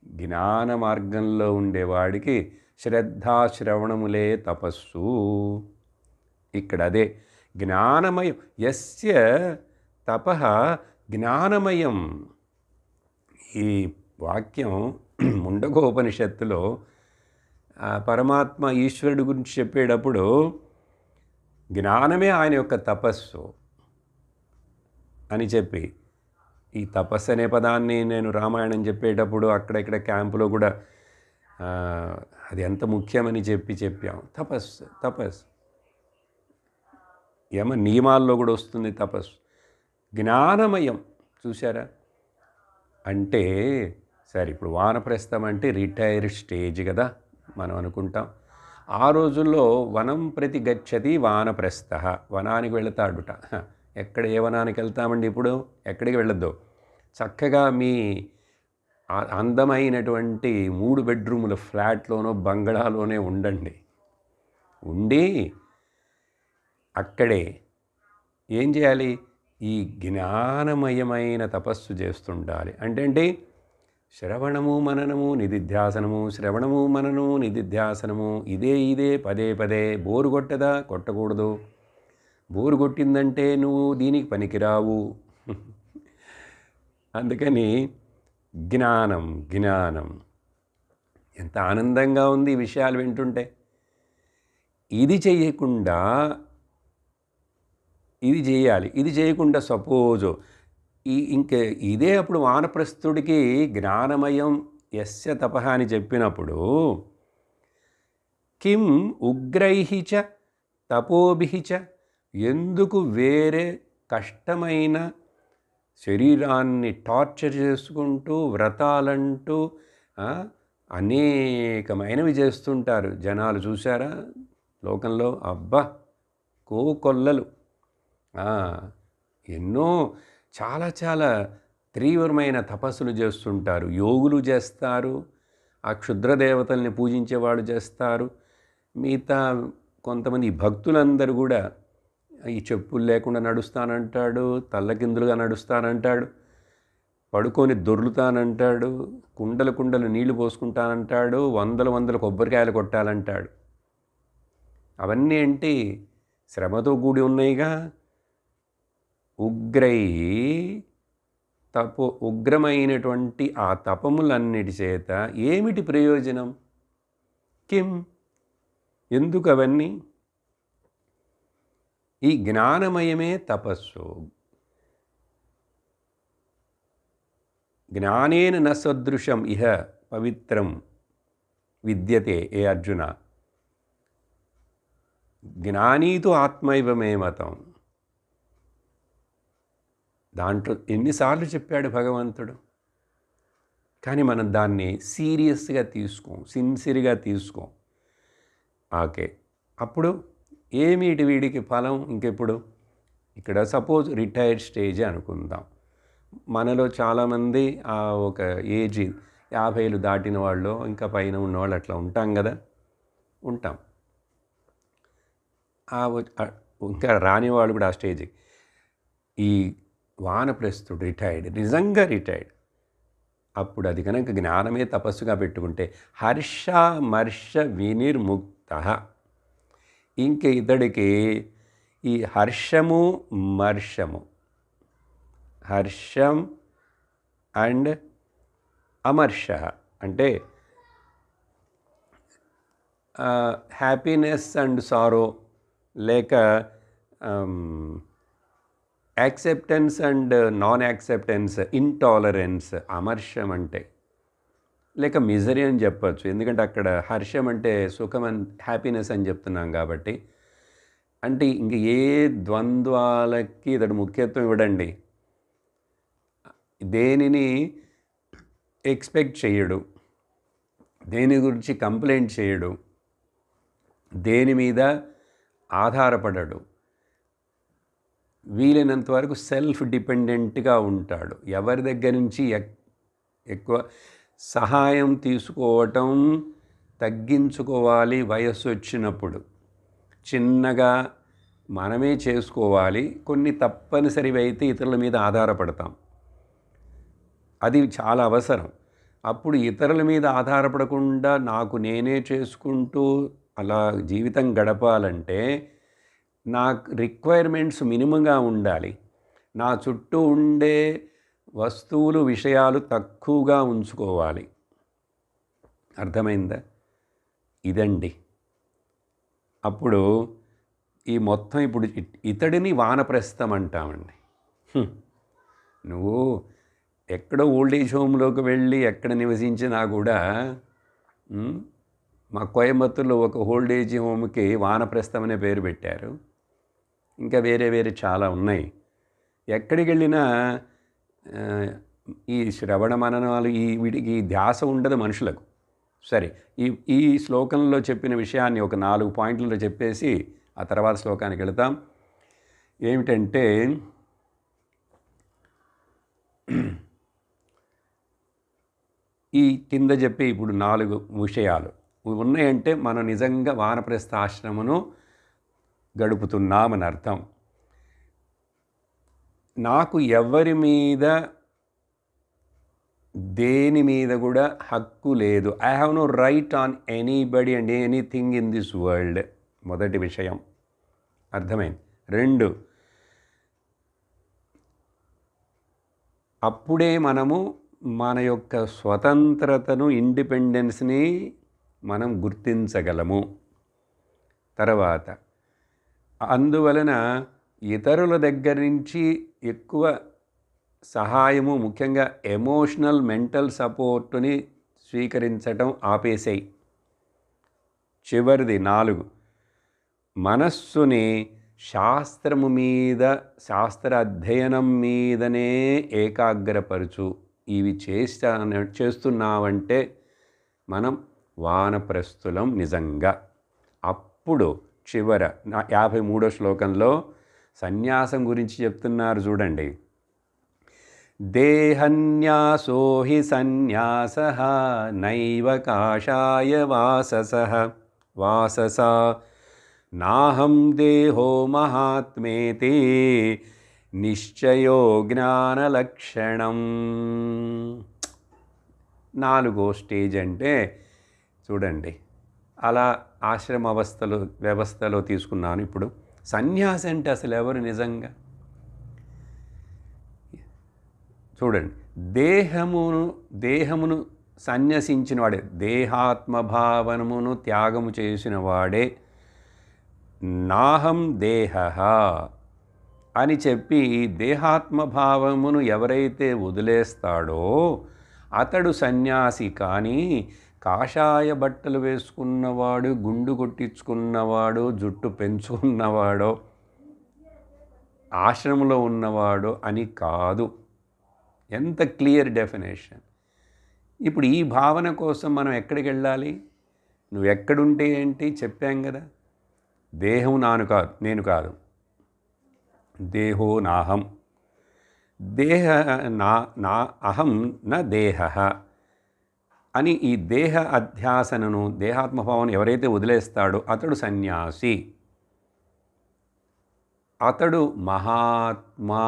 జ్ఞాన మార్గంలో ఉండేవాడికి శ్రద్ధాశ్రవణములే తపస్సు. ఇక్కడ అదే జ్ఞానమయం. యస్య తపః జ్ఞానమయం. ఈ వాక్యం ముండకోపనిషత్తులో పరమాత్మ ఈశ్వరుడు గురించి చెప్పేటప్పుడు జ్ఞానమే ఆయన యొక్క తపస్సు అని చెప్పి, ఈ తపస్సు అనే పదాన్ని నేను రామాయణం చెప్పేటప్పుడు అక్కడెక్కడ క్యాంపులో కూడా అది ఎంత ముఖ్యమని చెప్పాం. తపస్సు యమ నియమాల్లో కూడా వస్తుంది తపస్సు. జ్ఞానమయం చూసారా? అంటే సరే, ఇప్పుడు వానప్రస్థం అంటే రిటైర్డ్ స్టేజ్ కదా మనం అనుకుంటాం. ఆ రోజుల్లో వనం ప్రతి గచ్చతి వానప్రస్థ, వనానికి వెళతాడుట. ఎక్కడ ఏ వనానికి వెళ్తామండి ఇప్పుడు? ఎక్కడికి వెళ్ళొద్దు. చక్కగా మీ అందమైనటువంటి 3 బెడ్రూముల ఫ్లాట్లోనో బంగళాలోనే ఉండండి. ఉండి అక్కడే ఏం చేయాలి? ఈ జ్ఞానమయమైన తపస్సు చేస్తుండాలి. అంటే శ్రవణము మననము నిధిధ్యాసనము, శ్రవణము మననము నిధిధ్యాసనము, ఇదే పదే పదే. బోరు కొట్టదా? కొట్టకూడదు. బోరు కొట్టిందంటే నువ్వు దీనికి పనికిరావు. అందుకని జ్ఞానం ఎంత ఆనందంగా ఉంది ఈ విషయాలు వింటుంటే. ఇది చేయకుండా ఇది చేయాలి, ఇది చేయకుండా సపోజు ఇంకే ఇదే అప్పుడు వానప్రస్థుడికి జ్ఞానమయం యస్య తపః అని చెప్పినప్పుడు కిం ఉగ్రైః చ తపోభిః చ, ఎందుకు వేరే కష్టమైన శరీరాన్ని టార్చర్ చేసుకుంటూ వ్రతాలంటూ అనేకమైనవి చేస్తుంటారు జనాలు. చూసారా లోకంలో? అబ్బా కోకొల్లలు ఎన్నో చాలా తీవ్రమైన తపస్సులు చేస్తుంటారు. యోగులు చేస్తారు, ఆ క్షుద్రదేవతల్ని పూజించేవాళ్ళు చేస్తారు. మిగతా కొంతమంది భక్తులందరూ కూడా ఈ చెప్పులు లేకుండా నడుస్తానంటాడు, తల్లకిందులుగా నడుస్తానంటాడు, పడుకొని దొర్లుతానంటాడు, కుండలు నీళ్లు పోసుకుంటానంటాడు, వందల కొబ్బరికాయలు కొట్టాలంటాడు. అవన్నీ ఏంటి? శ్రమతో కూడి ఉన్నాయిగా. ఉగ్రమైనటువంటి ఆ తపములన్నిటి చేత ఏమిటి ప్రయోజనం? కిం, ఎందుకు అవన్నీ? ఈ జ్ఞానమయమే తపస్సు. జ్ఞానేన న సదృశం ఇహ పవిత్రం విద్యతే ఏ అర్జున. జ్ఞానీతో ఆత్మైవ మే మతం. దాంట్లో ఎన్నిసార్లు చెప్పాడు భగవంతుడు. కానీ మనం దాన్ని సీరియస్గా తీసుకోం, సిన్సియర్గా తీసుకోం. ఓకే, అప్పుడు ఏమిటి వీడికి ఫలం? ఇంకెప్పుడు ఇక్కడ సపోజ్ రిటైర్డ్ స్టేజ్ అనుకుందాం. మనలో చాలామంది ఒక ఏజ్ 50 దాటిన వాళ్ళు, ఇంకా పైన ఉన్నవాళ్ళు అట్లా ఉంటాం కదా, ఉంటాం. ఇంకా రాని వాళ్ళు కూడా ఆ స్టేజ్కి. ఈ వానప్రస్థుడు రిటైర్డ్, నిజంగా రిటైర్డ్. అప్పుడు అది కనుక జ్ఞానమే తపస్సుగా పెట్టుకుంటే హర్షమర్ష వినిర్ముక్త. ఇంక ఇతడికి ఈ హర్షము మర్షము, హర్షం అండ్ అమర్ష అంటే హ్యాపీనెస్ అండ్ సారో, లేక acceptance and non acceptance, intolerance అమర్షం అంటే, లేక మిజరీ అని చెప్పచ్చు. ఎందుకంటే అక్కడ హర్షం అంటే సుఖం అని, హ్యాపీనెస్ అని చెప్తున్నాం కాబట్టి. అంటే ఇంక ఏ ద్వంద్వాలకి ఇతడు ముఖ్యత్వం ఇవ్వడండి. దేనిని ఎక్స్పెక్ట్ చేయడు, దేని గురించి కంప్లైంట్ చేయడు, దేని మీద ఆధారపడడు. వీలైనంత వరకు సెల్ఫ్ డిపెండెంట్గా ఉంటాడు. ఎవరి దగ్గర నుంచి ఎక్కువ సహాయం తీసుకోవటం తగ్గించుకోవాలి. వయస్సు వచ్చినప్పుడు చిన్నగా మనమే చేసుకోవాలి. కొన్ని తప్పనిసరివి అయితే ఇతరుల మీద ఆధారపడతాం, అది చాలా అవసరం. అప్పుడు ఇతరుల మీద ఆధారపడకుండా నాకు నేనే చేసుకుంటూ అలా జీవితం గడపాలంటే నా రిక్వైర్మెంట్స్ మినిమంగా ఉండాలి. నా చుట్టూ ఉండే వస్తువులు విషయాలు తక్కువగా ఉంచుకోవాలి. అర్థమైందా? ఇదండి. అప్పుడు ఈ మొత్తం ఇప్పుడు ఇతడిని వానప్రస్థం అంటామండి. నువ్వు ఎక్కడో ఓల్డేజ్ హోమ్లోకి వెళ్ళి ఎక్కడ నివసించినా కూడా, మా కోయంబత్తూరులో ఒక ఓల్డేజ్ హోమ్కి వానప్రస్థం అనే పేరు పెట్టారు. ఇంకా వేరే వేరే చాలా ఉన్నాయి. ఎక్కడికి వెళ్ళినా ఈ శ్రవణ మననాలు వీటికి ధ్యాస ఉండదు మనుషులకు. సరే, ఈ శ్లోకంలో చెప్పిన విషయాన్ని ఒక 4 పాయింట్లలో చెప్పేసి ఆ తర్వాత శ్లోకానికి వెళతాం. ఏమిటంటే, ఈ కింద చెప్పే ఇప్పుడు 4 విషయాలు ఉన్నాయంటే మనం నిజంగా వానప్రస్థ ఆశ్రమను గడుపుతున్నామని అర్థం. నాకు ఎవరి మీద దేని మీద కూడా హక్కు లేదు. I have no right on anybody and anything in this world. మొదటి విషయం అర్థమైంది. 2, అప్పుడే మనము మన యొక్క స్వతంత్రతను, ఇండిపెండెన్స్ని మనం గుర్తించగలము. తర్వాత అందువలన ఇతరుల దగ్గర నుంచి ఎక్కువ సహాయము, ముఖ్యంగా ఎమోషనల్ మెంటల్ సపోర్టుని స్వీకరించటం ఆపేసేయి. చివరిది 4, మనస్సుని శాస్త్రము మీద, శాస్త్ర అధ్యయనం మీదనే ఏకాగ్రపరచు. ఇవి చేస్తున్నావంటే మనం వానప్రస్థులం నిజంగా. అప్పుడు చివర 53వ శ్లోకంలో సన్యాసం గురించి చెప్తున్నారు చూడండి. దేహన్యాసో హి సన్యాసః నైవ కాషాయ వాససా నాహం దేహో మహాత్మేతి నిశ్చయో జ్ఞానలక్షణం. 4వ స్టేజ్ అంటే చూడండి, అలా ఆశ్రమ వ్యవస్థలో తీసుకున్నాను. ఇప్పుడు సన్యాసి అంటే అసలు ఎవరు నిజంగా? చూడండి, దేహమును సన్యసించిన వాడే, దేహాత్మభావనమును త్యాగము చేసిన వాడే నాహం దేహః అని చెప్పి దేహాత్మభావమును ఎవరైతే వదిలేస్తాడో అతడు సన్యాసి. కానీ కాషాయ బట్టలు వేసుకున్నవాడు, గుండు కొట్టించుకున్నవాడు, జుట్టు పెంచుకున్నవాడో, ఆశ్రమంలో ఉన్నవాడో అని కాదు. ఎంత క్లియర్ డెఫినేషన్. ఇప్పుడు ఈ భావన కోసం మనం ఎక్కడికి వెళ్ళాలి? నువ్వు ఎక్కడుంటే ఏంటి చెప్పాం కదా. దేహం నేను కాదు, దేహో నాహం, దేహ నా అహం న దేహః అని ఈ దేహ అధ్యాసనను, దేహాత్మభావన ఎవరైతే వదిలేస్తాడో అతడు సన్యాసి. అతడు మహాత్మా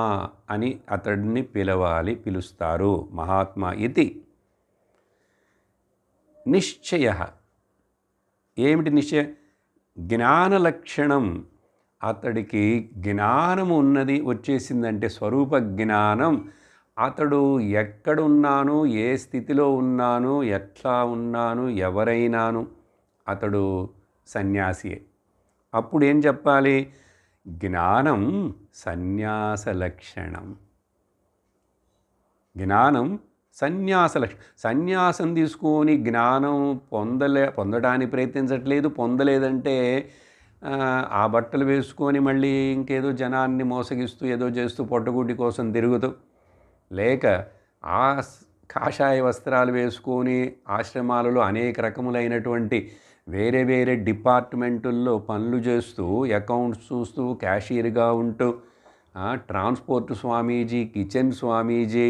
అని అతడిని పిలుస్తారు. మహాత్మా ఇది. నిశ్చయ. ఏమిటి నిశ్చయ? జ్ఞానలక్షణం. అతడికి జ్ఞానము వచ్చేసిందంటే స్వరూప జ్ఞానం. అతడు ఎక్కడున్నాను, ఏ స్థితిలో ఉన్నాను, ఎట్లా ఉన్నాను, ఎవరైనాను, అతడు సన్యాసియే. అప్పుడు ఏం చెప్పాలి? జ్ఞానం సన్యాస లక్షణం. జ్ఞానం సన్యాస లక్షణం. సన్యాసం తీసుకొని జ్ఞానం పొందడానికి ప్రయత్నించట్లేదు. పొందలేదంటే ఆ బట్టలు వేసుకొని మళ్ళీ ఇంకేదో జనాన్ని మోసగిస్తూ ఏదో చేస్తూ పొట్టగుడ్డి కోసం తిరుగుతూ, లేక ఆ కాషాయ వస్త్రాలు వేసుకొని ఆశ్రమాలలో అనేక రకములైనటువంటి వేరే వేరే డిపార్ట్మెంటుల్లో పనులు చేస్తూ, అకౌంట్స్ చూస్తూ, క్యాషియర్గా ఉంటూ, ట్రాన్స్పోర్ట్ స్వామీజీ, కిచెన్ స్వామీజీ,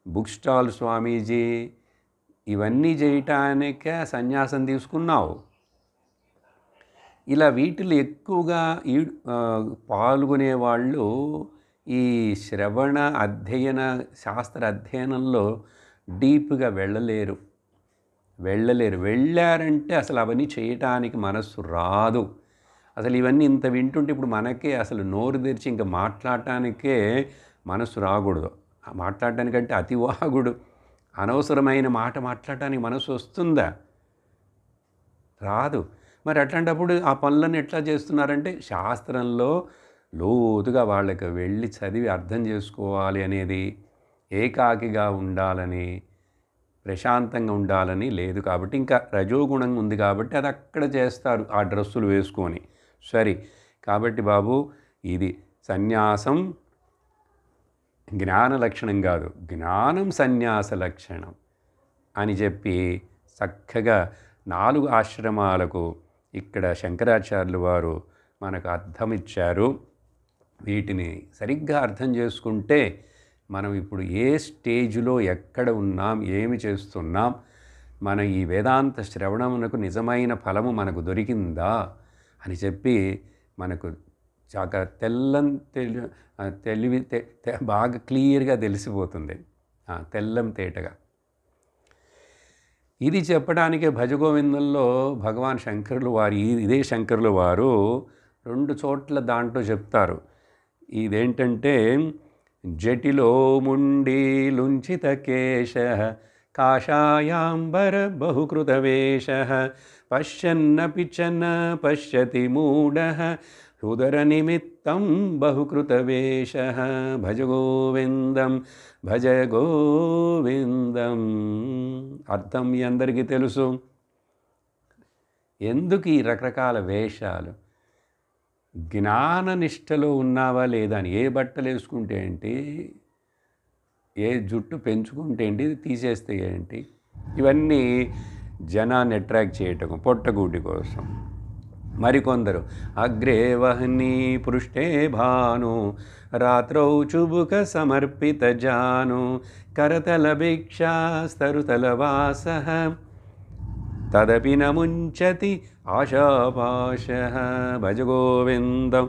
బుక్ స్టాల్ స్వామీజీ, ఇవన్నీ చేయటానికే సన్యాసం తీసుకున్నావు. ఇలా వీటిలో ఎక్కువగా పాల్గొనేవాళ్ళు ఈ శ్రవణ అధ్యయన శాస్త్ర అధ్యయనంలో డీప్గా వెళ్ళలేరు. వెళ్ళారంటే అసలు అవన్నీ చేయటానికి మనస్సు రాదు. అసలు ఇవన్నీ ఇంత వింటుంటే ఇప్పుడు మనకే అసలు నోరు తెరిచి ఇంకా మాట్లాడటానికే మనస్సు రాకూడదు. మాట్లాడటానికంటే అతివాగుడు, అనవసరమైన మాట మాట్లాడటానికి మనసు వస్తుందా? రాదు. మరి అట్లాంటప్పుడు ఆ పనులను ఎట్లా చేస్తున్నారంటే శాస్త్రంలో లోతుగా వాళ్ళకి వెళ్ళి చదివి అర్థం చేసుకోవాలి అనేది, ఏకాకిగా ఉండాలని, ప్రశాంతంగా ఉండాలని లేదు కాబట్టి, ఇంకా రజోగుణం ఉంది కాబట్టి అది అక్కడ చేస్తారు ఆ డ్రెస్సులు వేసుకొని. సరే, కాబట్టి బాబు ఇది సన్యాసం జ్ఞాన లక్షణం కాదు, జ్ఞానం సన్యాస లక్షణం అని చెప్పి చక్కగా 4 ఆశ్రమాలకు ఇక్కడ శంకరాచార్యులు వారు మనకు అర్థమిచ్చారు. వీటిని సరిగ్గా అర్థం చేసుకుంటే మనం ఇప్పుడు ఏ స్టేజ్లో ఎక్కడ ఉన్నాం, ఏమి చేస్తున్నాం, మన ఈ వేదాంత శ్రవణమునకు నిజమైన ఫలము మనకు దొరికిందా అని చెప్పి మనకు చాలా తెలివి బాగా క్లియర్గా తెలిసిపోతుంది, తెల్లం తేటగా. ఇది చెప్పడానికే భజగోవిందంలో భగవాన్ శంకరులు వారు, ఇదే శంకరులు వారు 2 చోట్ల దాంట్లో చెప్తారు. ఇదేంటంటే జటిలో ముండి లుంచిత కేశ కాషాయాంబర బహుకృతవేష పశ్యన్నపి చన పశ్యతి మూఢ ఉదర నిమిత్తం బహుకృతవేష భజ గోవిందం భజ గోవిందం. అర్థం మీ అందరికీ తెలుసు. ఎందుకు ఈ రకరకాల వేషాలు? జ్ఞాననిష్టలో ఉన్నావా లేదా అని. ఏ బట్టలు వేసుకుంటే ఏంటి, ఏ జుట్టు పెంచుకుంటే ఏంటి, తీసేస్తే ఏంటి, ఇవన్నీ జనాన్ని అట్రాక్ట్ చేయటం, పొట్టగూటి కోసం. మరికొందరు అగ్రే వహ్ని పృష్ఠే భాను రాత్రౌ చుబుక సమర్పిత జాను కరతల భిక్షాస్తరుతల వాస తదపి న ముంచతి ఆశాపాశ భజ గోవిందం.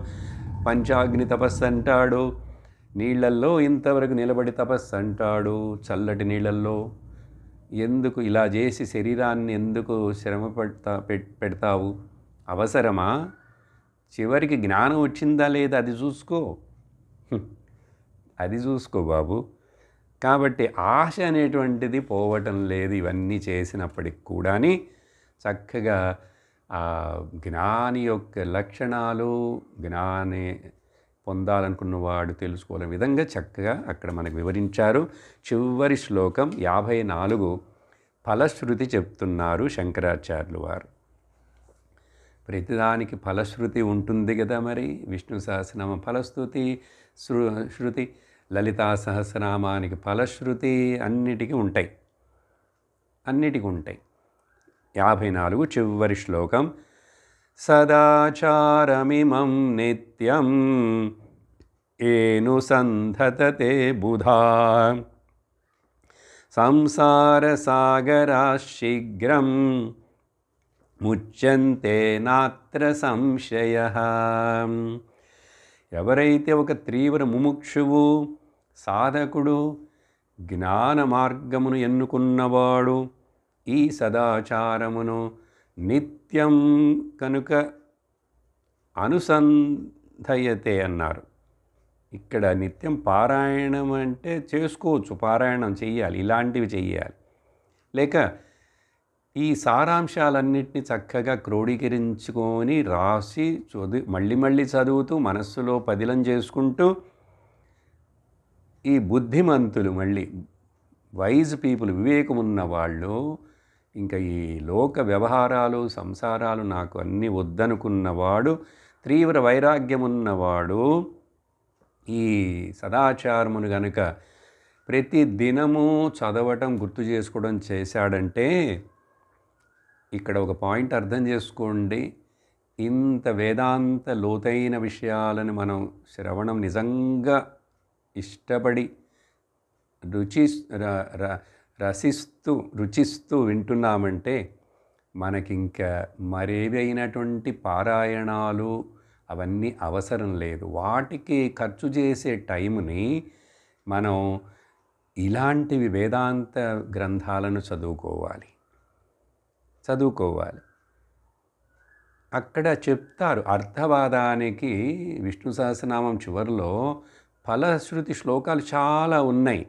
పంచాగ్ని తపస్సు అంటాడు, నీళ్లల్లో ఇంతవరకు నిలబడి తపస్సు అంటాడు, చల్లటి నీళ్ళల్లో. ఎందుకు ఇలా చేసి శరీరాన్ని ఎందుకు శ్రమ పెడతావు? అవసరమా? చివరికి జ్ఞానం వచ్చిందా లేదా అది చూసుకో, అది చూసుకో బాబు. కాబట్టి ఆశ అనేటువంటిది పోవటం లేదు ఇవన్నీ చేసినప్పటికి కూడాని. చక్కగా ఆ జ్ఞాని యొక్క లక్షణాలు, జ్ఞాని పొందాలనుకున్నవాడు తెలుసుకోలే విధంగా చక్కగా అక్కడ మనకు వివరించారు. చివరి శ్లోకం 54 ఫలశ్రుతి చెప్తున్నారు శంకరాచార్యులు వారు. ప్రతిదానికి ఫలశ్రుతి ఉంటుంది కదా. మరి విష్ణు సహస్రనామ ఫలశ్రుతి శృతి, లలితా సహస్రనామానికి ఫలశ్రుతి, అన్నిటికీ ఉంటాయి. 54 చివరి శ్లోకం. సదాచారమిమం నిత్యం ఏను సంధతతే బుధా సంసార సాగరా శీఘ్రం ముచ్యంతే నాత్ర సంశయ. ఎవరైతే ఒక తీవ్ర ముముక్షువు, సాధకుడు, జ్ఞాన మార్గమును ఎన్నుకున్నవాడు, ఈ సదాచారమును నిత్యం కనుక అనుసంధయతే అన్నారు. ఇక్కడ నిత్యం పారాయణం అంటే చేసుకోవచ్చు, పారాయణం చెయ్యాలి, ఇలాంటివి చెయ్యాలి. లేక ఈ సారాంశాలన్నింటినీ చక్కగా క్రోడీకరించుకొని రాసి మళ్ళీ చదువుతూ మనస్సులో పదిలం చేసుకుంటూ, ఈ బుద్ధిమంతులు, మళ్ళీ వైజ్ పీపుల్, వివేకం ఉన్న వాళ్ళు, ఇంకా ఈ లోక వ్యవహారాలు, సంసారాలు నాకు అన్నీ వద్దనుకున్నవాడు, తీవ్ర వైరాగ్యం ఉన్నవాడు, ఈ సదాచారమును గనుక ప్రతి దినము చదవటం, గుర్తు చేసుకోవడం చేశాడంటే, ఇక్కడ ఒక పాయింట్ అర్థం చేసుకోండి. ఇంత వేదాంత లోతైన విషయాలను మనం శ్రవణం నిజంగా ఇష్టపడి రుచిస్తూ వింటున్నామంటే మనకింక మరేవైనటువంటి పారాయణాలు అవన్నీ అవసరం లేదు. వాటికి ఖర్చు చేసే టైంని మనం ఇలాంటివి వేదాంత గ్రంథాలను చదువుకోవాలి. అక్కడ చెప్తారు అర్థవాదానికి. విష్ణు సహస్రనామం చివరిలో ఫలశ్రుతి శ్లోకాలు చాలా ఉన్నాయి.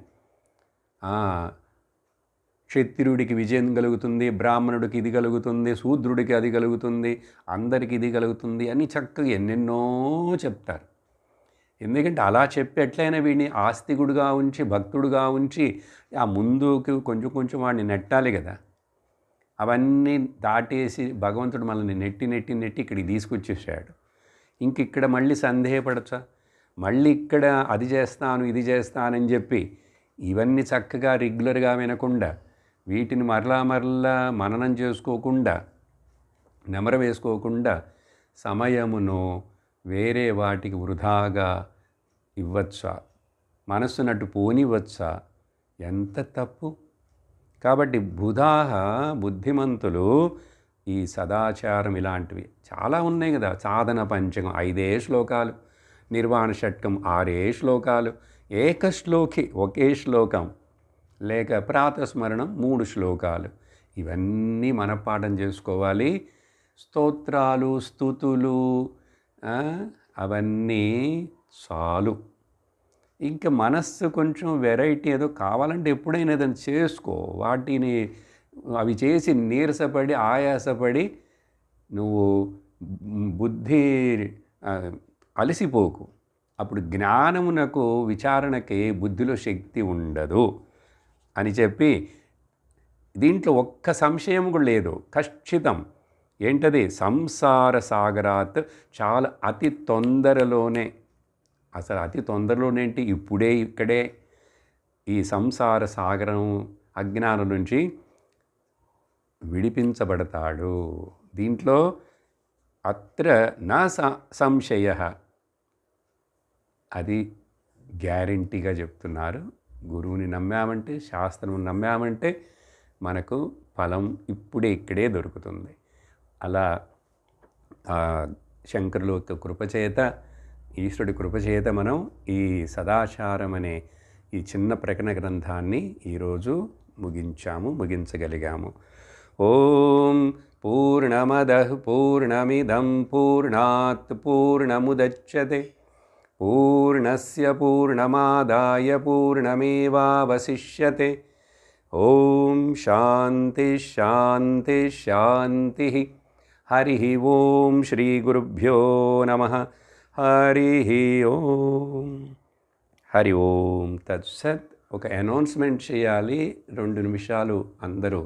క్షత్రియుడికి విజయం కలుగుతుంది, బ్రాహ్మణుడికి ఇది కలుగుతుంది, శూద్రుడికి అది కలుగుతుంది, అందరికీ ఇది కలుగుతుంది అని చక్కగా ఎన్నెన్నో చెప్తారు. ఎందుకంటే అలా చెప్పి ఎట్లయినా వీడిని ఆస్తికుడుగా ఉంచి, భక్తుడుగా ఉంచి ఆ ముందుకు కొంచెం కొంచెం వాడిని నెట్టాలి కదా. అవన్నీ దాటేసి భగవంతుడు మనల్ని నెట్టి నెట్టి నెట్టి ఇక్కడికి తీసుకొచ్చేసాడు. ఇంక ఇక్కడ మళ్ళీ సందేహపడచ్చా? మళ్ళీ ఇక్కడ అది చేస్తాను ఇది చేస్తానని చెప్పి ఇవన్నీ చక్కగా రెగ్యులర్గా వినకుండా వీటిని మరలా మననం చేసుకోకుండా నెమర వేసుకోకుండా సమయమును వేరే వాటికి వృధాగా ఇవ్వచ్చా? మనస్సునట్టు పోనివ్వచ్చా? ఎంత తప్పు. కాబట్టి బుద్ధిమంతులు ఈ సదాచారం ఇలాంటివి చాలా ఉన్నాయి కదా. సాధన పంచకం 5 శ్లోకాలు, నిర్వాణ షట్కం 6 శ్లోకాలు, ఏకశ్లోకి ఒకే శ్లోకం, లేక ప్రాతస్మరణం 3 శ్లోకాలు, ఇవన్నీ మనపాఠం చేసుకోవాలి. స్తోత్రాలు స్తుతులు అవన్నీ చాలు. ఇంకా మనస్సు కొంచెం వెరైటీ ఏదో కావాలంటే ఎప్పుడైనా ఏదైనా చేసుకో. వాటిని అవి చేసి నీరసపడి ఆయాసపడి నువ్వు బుద్ధి అలసిపోకు. అప్పుడు జ్ఞానమునకు విచారణకి బుద్ధిలో శక్తి ఉండదు అని చెప్పి దీంట్లో ఒక్క సంశయం కూడా లేదు. ఖచ్చితం. ఏంటది? సంసార సాగరాత్ చాలా అతి తొందరలోనే, అసలు అతి తొందరలోనేంటి, ఇప్పుడే ఇక్కడే ఈ సంసార సాగరం అజ్ఞానం నుంచి విడిపించబడతాడు. దీంట్లో అత్ర నా సంశయ, అది గ్యారంటీగా చెప్తున్నారు. గురువుని నమ్మామంటే, శాస్త్రం నమ్మామంటే మనకు ఫలం ఇప్పుడే ఇక్కడే దొరుకుతుంది. అలా శంకరుల యొక్క కృపచేత, ఈశ్వరుడి కృపచేత మనం ఈ సదాచారం అనే ఈ చిన్న ప్రకటన గ్రంథాన్ని ఈరోజు ముగించగలిగాము. ఓం పూర్ణమదః పూర్ణమిదం పూర్ణాత్ పూర్ణముదచ్యతే పూర్ణస్య పూర్ణమాదాయ పూర్ణమేవావశిష్యతే. ఓం శాంతి శాంతి శాంతి. హరి ఓం శ్రీ గురుభ్యో నమః. హరి ఓం. హరి ఓం తత్సత్. ఒక అనౌన్స్మెంట్ చేయాలి. 2 నిమిషాలు అందరూ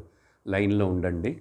లైన్లో ఉండండి.